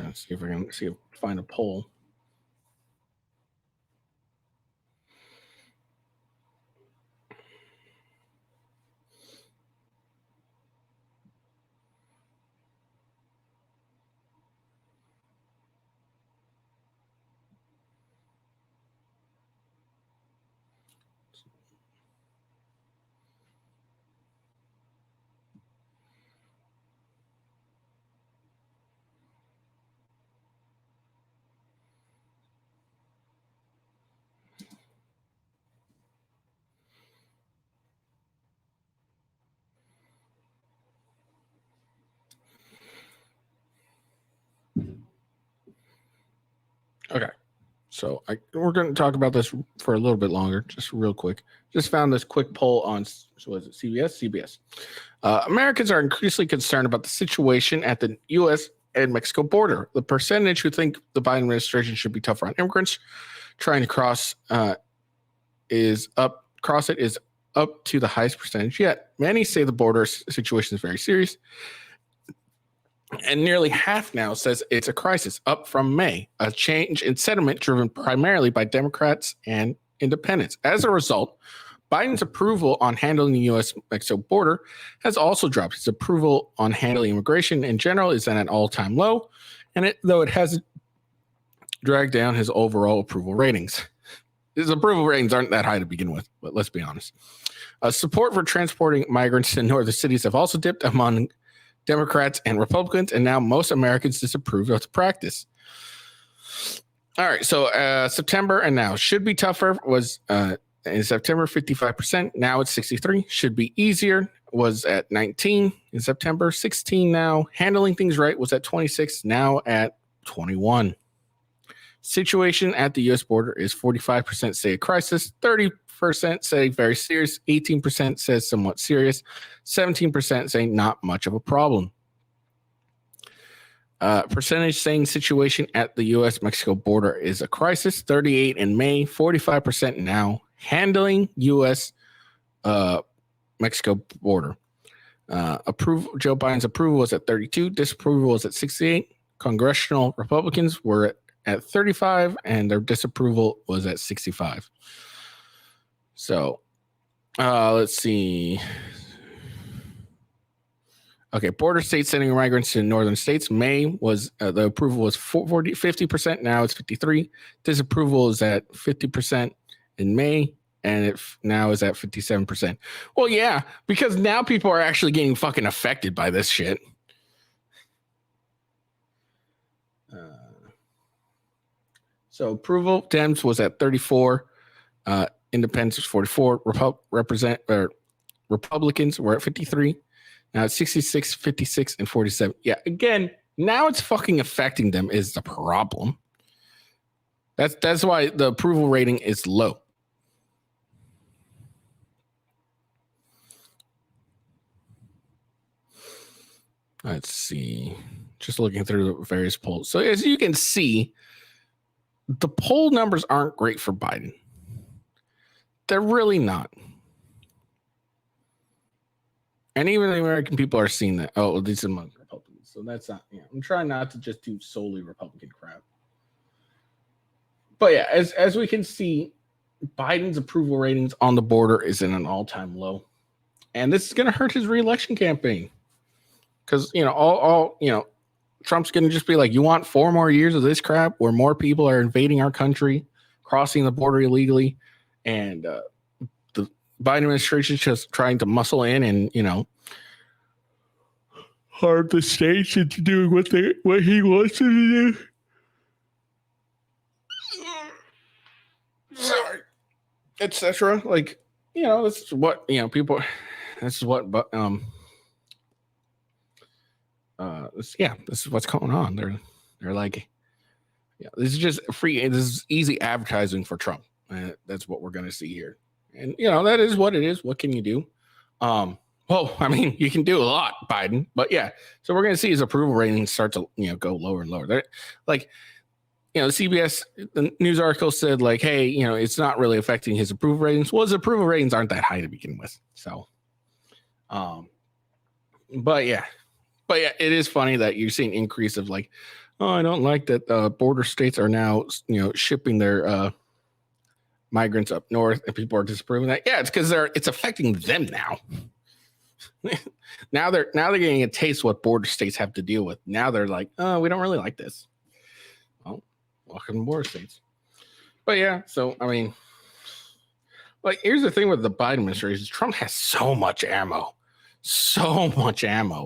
trying to see if I can find a poll. Okay. So we're going to talk about this for a little bit longer, just real quick. Just found this quick poll on, so was it CBS? Americans are increasingly concerned about the situation at the U.S. and Mexico border. The percentage who think the Biden administration should be tougher on immigrants trying to cross it is up to the highest percentage yet. Many say the border situation is very serious. And nearly half now says it's a crisis, up from May, a change in sentiment driven primarily by Democrats and independents. As a result, Biden's approval on handling the U.S.-Mexico border has also dropped. His approval on handling immigration in general is at an all-time low, and though it hasn't dragged down his overall approval ratings. His approval ratings aren't that high to begin with, but let's be honest. Support for transporting migrants to northern cities have also dipped among Democrats and Republicans, and now most Americans disapprove of the practice. All right, so September and now should be tougher was in September 55%. Now it's 63. Should be easier was at 19 in September. 16 now. Handling things right was at 26. Now at 21. Situation at the U.S. border is 45% say a crisis, 30% say very serious, 18% says somewhat serious, 17% say not much of a problem. Percentage saying situation at the U.S.-Mexico border is a crisis, 38 in May, 45% now. Handling U.S.-Mexico border. Joe Biden's approval was at 32, disapproval was at 68. Congressional Republicans were at 35, and their disapproval was at 65. So, let's see. Okay, border states sending migrants to northern states. May was the approval was 50%. Now it's 53. Disapproval is at 50% in May, and it now is at 57%. Well, yeah, because now people are actually getting fucking affected by this shit. So approval, Dems was at 34, independents was 44, Republicans were at 53. Now it's 66, 56, and 47. Yeah, again, now it's fucking affecting them is the problem. That's why the approval rating is low. Let's see. Just looking through the various polls. So as you can see, the poll numbers aren't great for Biden. They're really not. And even the American people are seeing that. Oh, these are among Republicans. So that's not, I'm trying not to just do solely Republican crap. But yeah, as we can see, Biden's approval ratings on the border is in an all-time low. And this is going to hurt his re-election campaign. Because, Trump's going to just be like, you want 4 more years of this crap where more people are invading our country, crossing the border illegally, and the Biden administration is just trying to muscle in and, harm the states into doing what he wants them to do. Sorry. Etc. Like, this is what, people, this is what, this is what's going on. They're like, this is just free. This is easy advertising for Trump. That's what we're going to see here. And, that is what it is. What can you do? Well, I mean, you can do a lot, Biden. But yeah, so we're going to see his approval ratings start to, go lower and lower. They're like, CBS the news article said like, hey, it's not really affecting his approval ratings. Well, his approval ratings aren't that high to begin with. So, but yeah, it is funny that you're seeing increase of like, Oh, I don't like that border states are now, shipping their migrants up north, and people are disapproving that. Yeah, it's because it's affecting them now. now they're getting a taste what border states have to deal with. Now they're like, oh, we don't really like this. Well, welcome to border states. But yeah, so I mean, like, here's the thing with the Biden administration: Trump has so much ammo.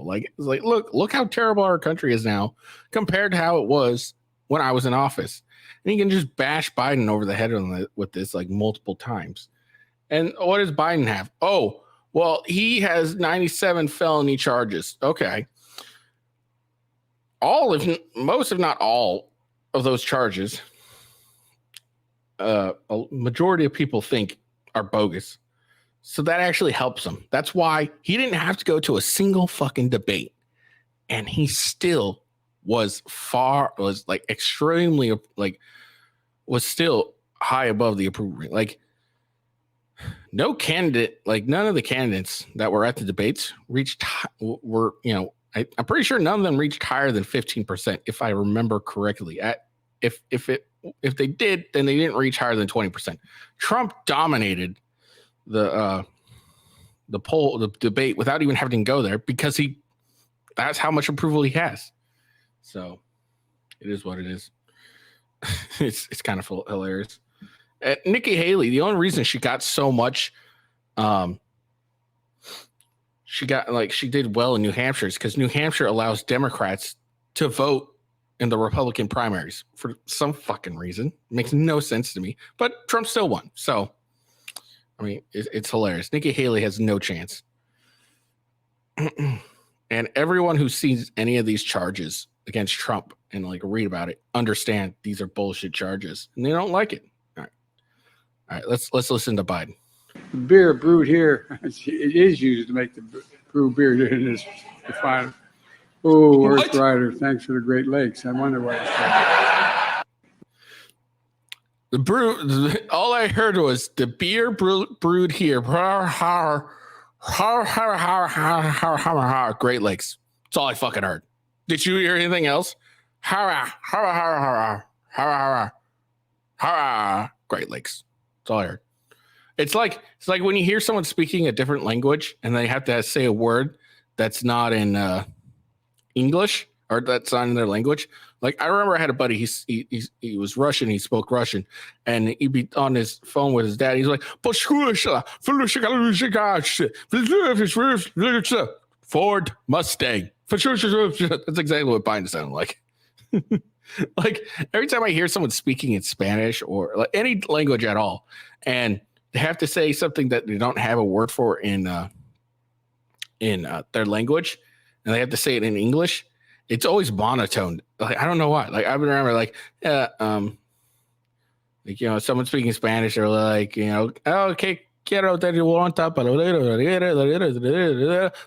Like, it's like, look how terrible our country is now compared to how it was when I was in office. And he can just bash Biden over the head with this like multiple times. And what does Biden have? Oh, well, he has 97 felony charges. Okay. Most, if not all, of those charges, a majority of people think are bogus. So that actually helps him. That's why he didn't have to go to a single fucking debate. And he still was still high above the approval rate. Like, no candidate, like none of the candidates that were at the debates I'm pretty sure none of them reached higher than 15%, if I remember correctly. If they did, then they didn't reach higher than 20%. Trump dominated the debate without even having to go there because that's how much approval he has. So it is what it is. it's kind of hilarious. Nikki Haley, the only reason she got so much, she did well in New Hampshire is because New Hampshire allows Democrats to vote in the Republican primaries for some fucking reason. It makes no sense to me, but Trump still won. So, I mean, it's hilarious. Nikki Haley has no chance. And everyone who sees any of these charges against Trump and like read about it, understand these are bullshit charges and they don't like it. All right, let's listen to Biden. The beer brewed here, it is used to make the brew beer in this refinery. Oh, Earth Rider, thanks for the Great Lakes. I wonder why it's called. The brew, all I heard was the beer brewed here. Great Lakes. That's all I fucking heard. Did you hear anything else? Great Lakes. That's all I heard. It's like when you hear someone speaking a different language and they have to say a word that's not in English or that's not in their language. Like, I remember I had a buddy, he was Russian, he spoke Russian, and he'd be on his phone with his dad. He's like, Ford Mustang. That's exactly what Biden sounded like. Like, every time I hear someone speaking in Spanish or like any language at all, and they have to say something that they don't have a word for in their language, and they have to say it in English, it's always monotone. Like, I don't know why. Like, I remember, like, someone speaking Spanish, or like, okay, quiero te want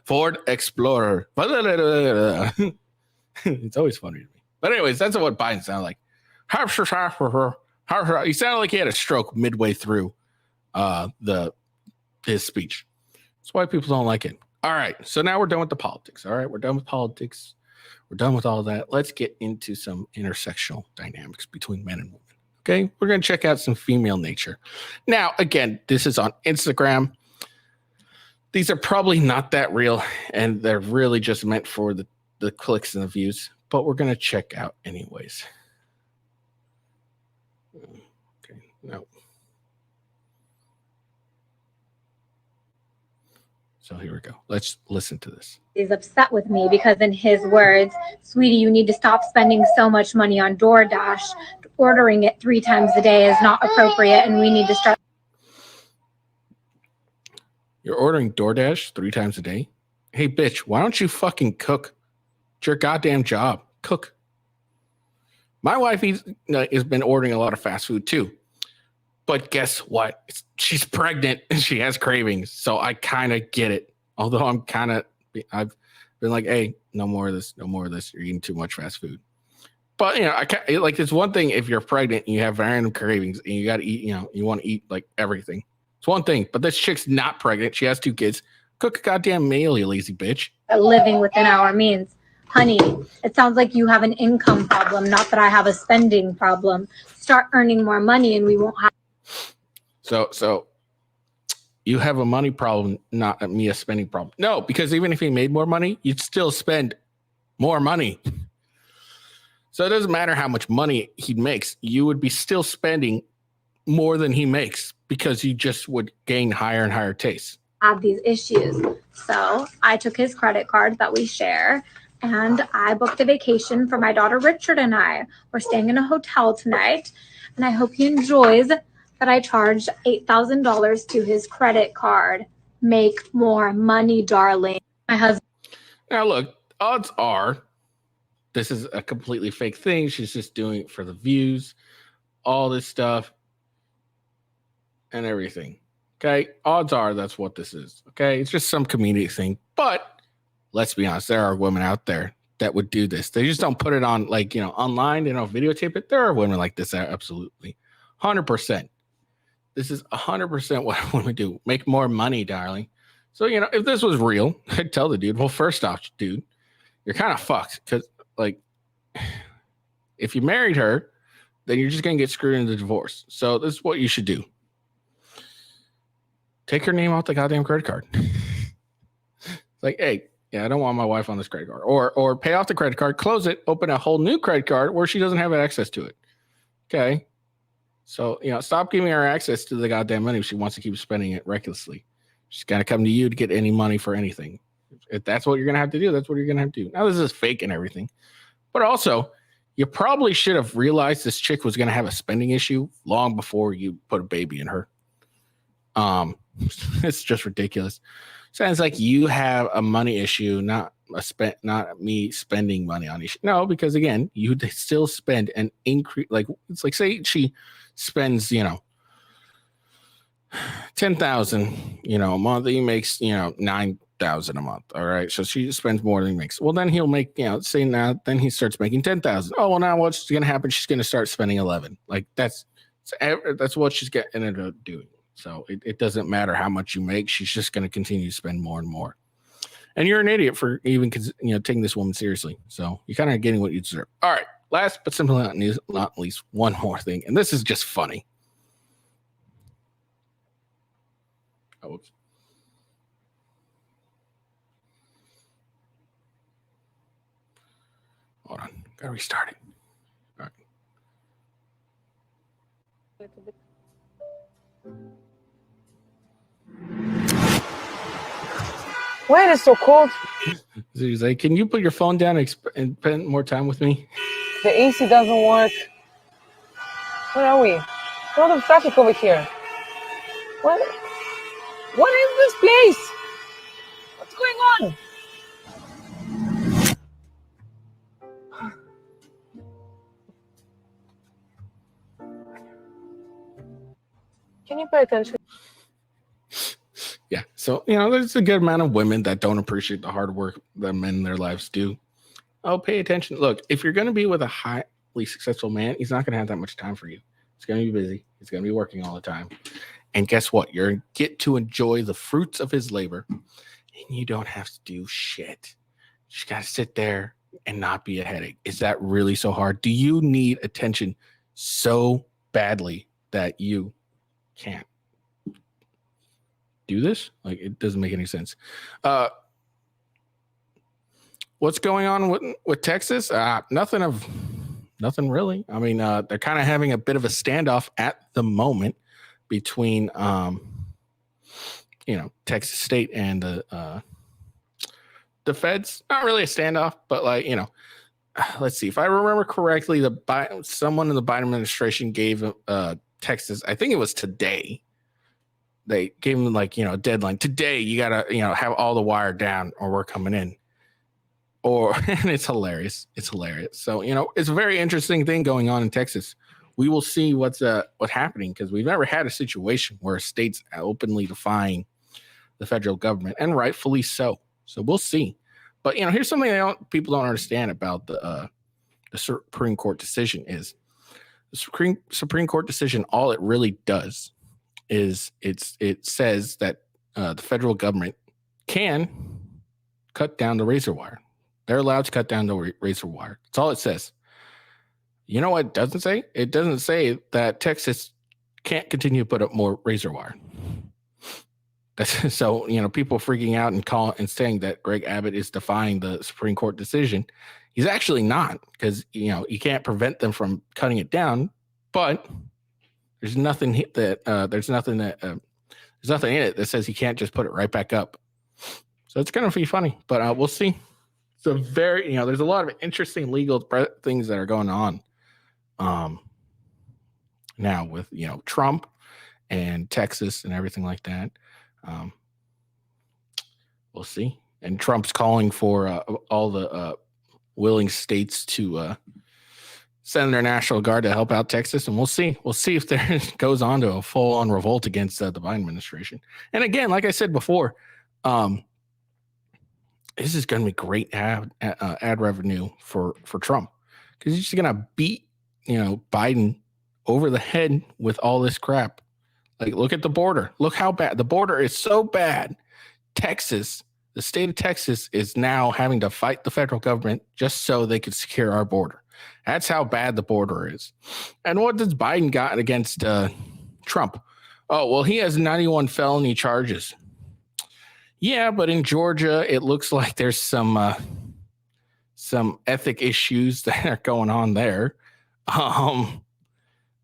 Ford Explorer. It's always funny to me. But anyways, that's what Biden sounded like. He sounded like he had a stroke midway through his speech. That's why people don't like it. All right, so now we're done with the politics. All right, we're done with politics. We're done with all that. Let's get into some intersectional dynamics between men and women. Okay, we're going to check out some female nature. Now, again, this is on Instagram. These are probably not that real, and they're really just meant for the clicks and the views, but we're going to check out anyways. Okay, no. So here we go. Let's listen to this. He's upset with me because, in his words, sweetie, you need to stop spending so much money on DoorDash. Ordering it 3 times a day is not appropriate, and we need to start. You're ordering DoorDash 3 times a day? Hey, bitch, why don't you fucking cook? It's your goddamn job. Cook. My wife has been ordering a lot of fast food too. But guess what? She's pregnant and she has cravings. So I kind of get it. Although I've been like, hey, no more of this. No more of this. You're eating too much fast food. But, I can't, like, it's one thing if you're pregnant and you have random cravings and you got to eat, you want to eat like everything. It's one thing. But this chick's not pregnant. She has 2 kids. Cook a goddamn meal, you lazy bitch. Living within our means. honey, it sounds like you have an income problem, not that I have a spending problem. Start earning more money and we won't have. So you have a money problem, not me a spending problem. No, because even if he made more money, you'd still spend more money. So it doesn't matter how much money he makes. You would be still spending more than he makes because you just would gain higher and higher tastes. Have these issues. So I took his credit card that we share and I booked a vacation for my daughter Richard and I. We're staying in a hotel tonight and I hope he enjoys that I charged $8,000 to his credit card. Make more money, darling. My husband. Now look, odds are this is a completely fake thing. She's just doing it for the views, all this stuff and everything. Okay. Odds are that's what this is. Okay. It's just some comedic thing. But let's be honest, there are women out there that would do this. They just don't put it on like, online, videotape it. There are women like this. Absolutely. 100%. This is 100% what women do. Make more money, darling. So, if this was real, I'd tell the dude, well, first off, dude, you're kind of fucked because like if you married her, then you're just going to get screwed into divorce. So this is what you should do. Take her name off the goddamn credit card. Like, hey, I don't want my wife on this credit card. Or pay off the credit card, close it, open a whole new credit card where she doesn't have access to it. Okay. So, stop giving her access to the goddamn money if she wants to keep spending it recklessly. She's got to come to you to get any money for anything. If that's what you're going to have to do, that's what you're going to have to do. Now, this is fake and everything. But also, you probably should have realized this chick was going to have a spending issue long before you put a baby in her. It's just ridiculous. Sounds like you have a money issue, not me spending money on you. No, because again, you still spend an increase. Like it's like say she spends, $10,000, a month. He makes, $9,000 a month. All right, so she spends more than he makes. Well, then he'll make, say now, then he starts making $10,000. Oh, well, now what's going to happen? She's going to start spending 11. Like that's what she's getting into doing. So it doesn't matter how much you make. She's just going to continue to spend more and more. And you're an idiot for even taking this woman seriously. So you're kind of getting what you deserve. All right. Last but simply not least, one more thing. And this is just funny. Oh, whoops. Hold on. Got to restart it. All right. Why it is so cold? So he's like, can you put your phone down and spend more time with me? The AC doesn't work. Where are we? What the traffic over here? What is this place? What's going on? Can you pay attention? Yeah. So, there's a good amount of women that don't appreciate the hard work that men in their lives do. Oh, pay attention. Look, if you're going to be with a highly successful man, he's not going to have that much time for you. He's going to be busy. He's going to be working all the time. And guess what? You're going to get to enjoy the fruits of his labor, and you don't have to do shit. You just got to sit there and not be a headache. Is that really so hard? Do you need attention so badly that you can't do this? Like, it doesn't make any sense. What's going on with Texas? Nothing really. I mean, they're kind of having a bit of a standoff at the moment between, Texas State and the feds. Not really a standoff, but let's see. If I remember correctly, someone in the Biden administration gave Texas, I think it was today. They gave them a deadline. Today, you gotta have all the wire down, or we're coming in. And it's hilarious. It's hilarious. So, it's a very interesting thing going on in Texas. We will see what's happening, because we've never had a situation where states openly defying the federal government, and rightfully so. So we'll see. But, here's something people don't understand about the Supreme Court decision is the Supreme Court decision. All it really does is it says that the federal government can cut down the razor wire. They're allowed to cut down the razor wire. That's all it says. You know what it doesn't say? It doesn't say that Texas can't continue to put up more razor wire. So, people freaking out and saying that Greg Abbott is defying the Supreme Court decision. He's actually not, because, you can't prevent them from cutting it down, but there's nothing in it that says he can't just put it right back up. So it's going to be funny, but we'll see. It's a very, there's a lot of interesting legal things that are going on now with, Trump and Texas and everything like that. We'll see. And Trump's calling for all the willing states to send their National Guard to help out Texas, and we'll see. We'll see if there goes on to a full-on revolt against the Biden administration. And again, like I said before, this is going to be great ad revenue for Trump, because he's just going to beat Biden over the head with all this crap. Like, look at the border. Look how bad the border is. So bad. Texas, the state of Texas, is now having to fight the federal government just so they could secure our border. That's how bad the border is. And what does Biden got against Trump? Oh, well, he has 91 felony charges. Yeah, but in Georgia, it looks like there's some ethic issues that are going on there.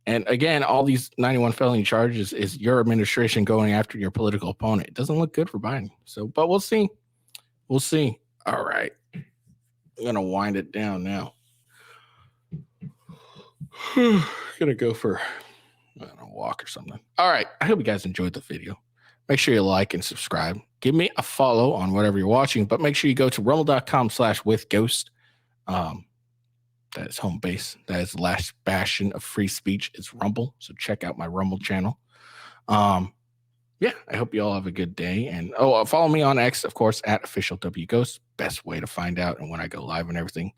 And again, all these 91 felony charges is your administration going after your political opponent. It doesn't look good for Biden. So, but we'll see. We'll see. All right. I'm going to wind it down now. Going to go for a walk or something. All right. I hope you guys enjoyed the video. Make sure you like and subscribe. Give me a follow on whatever you're watching, but make sure you go to rumble.com/withghost. That is home base. That is the last bastion of free speech is Rumble. So check out my Rumble channel. Yeah, I hope you all have a good day. And follow me on X, of course, at officialwghost. Best way to find out and when I go live and everything.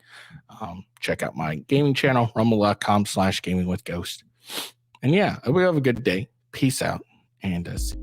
Check out my gaming channel, rumble.com/gamingwithghost. And yeah, I hope you have a good day. Peace out. And see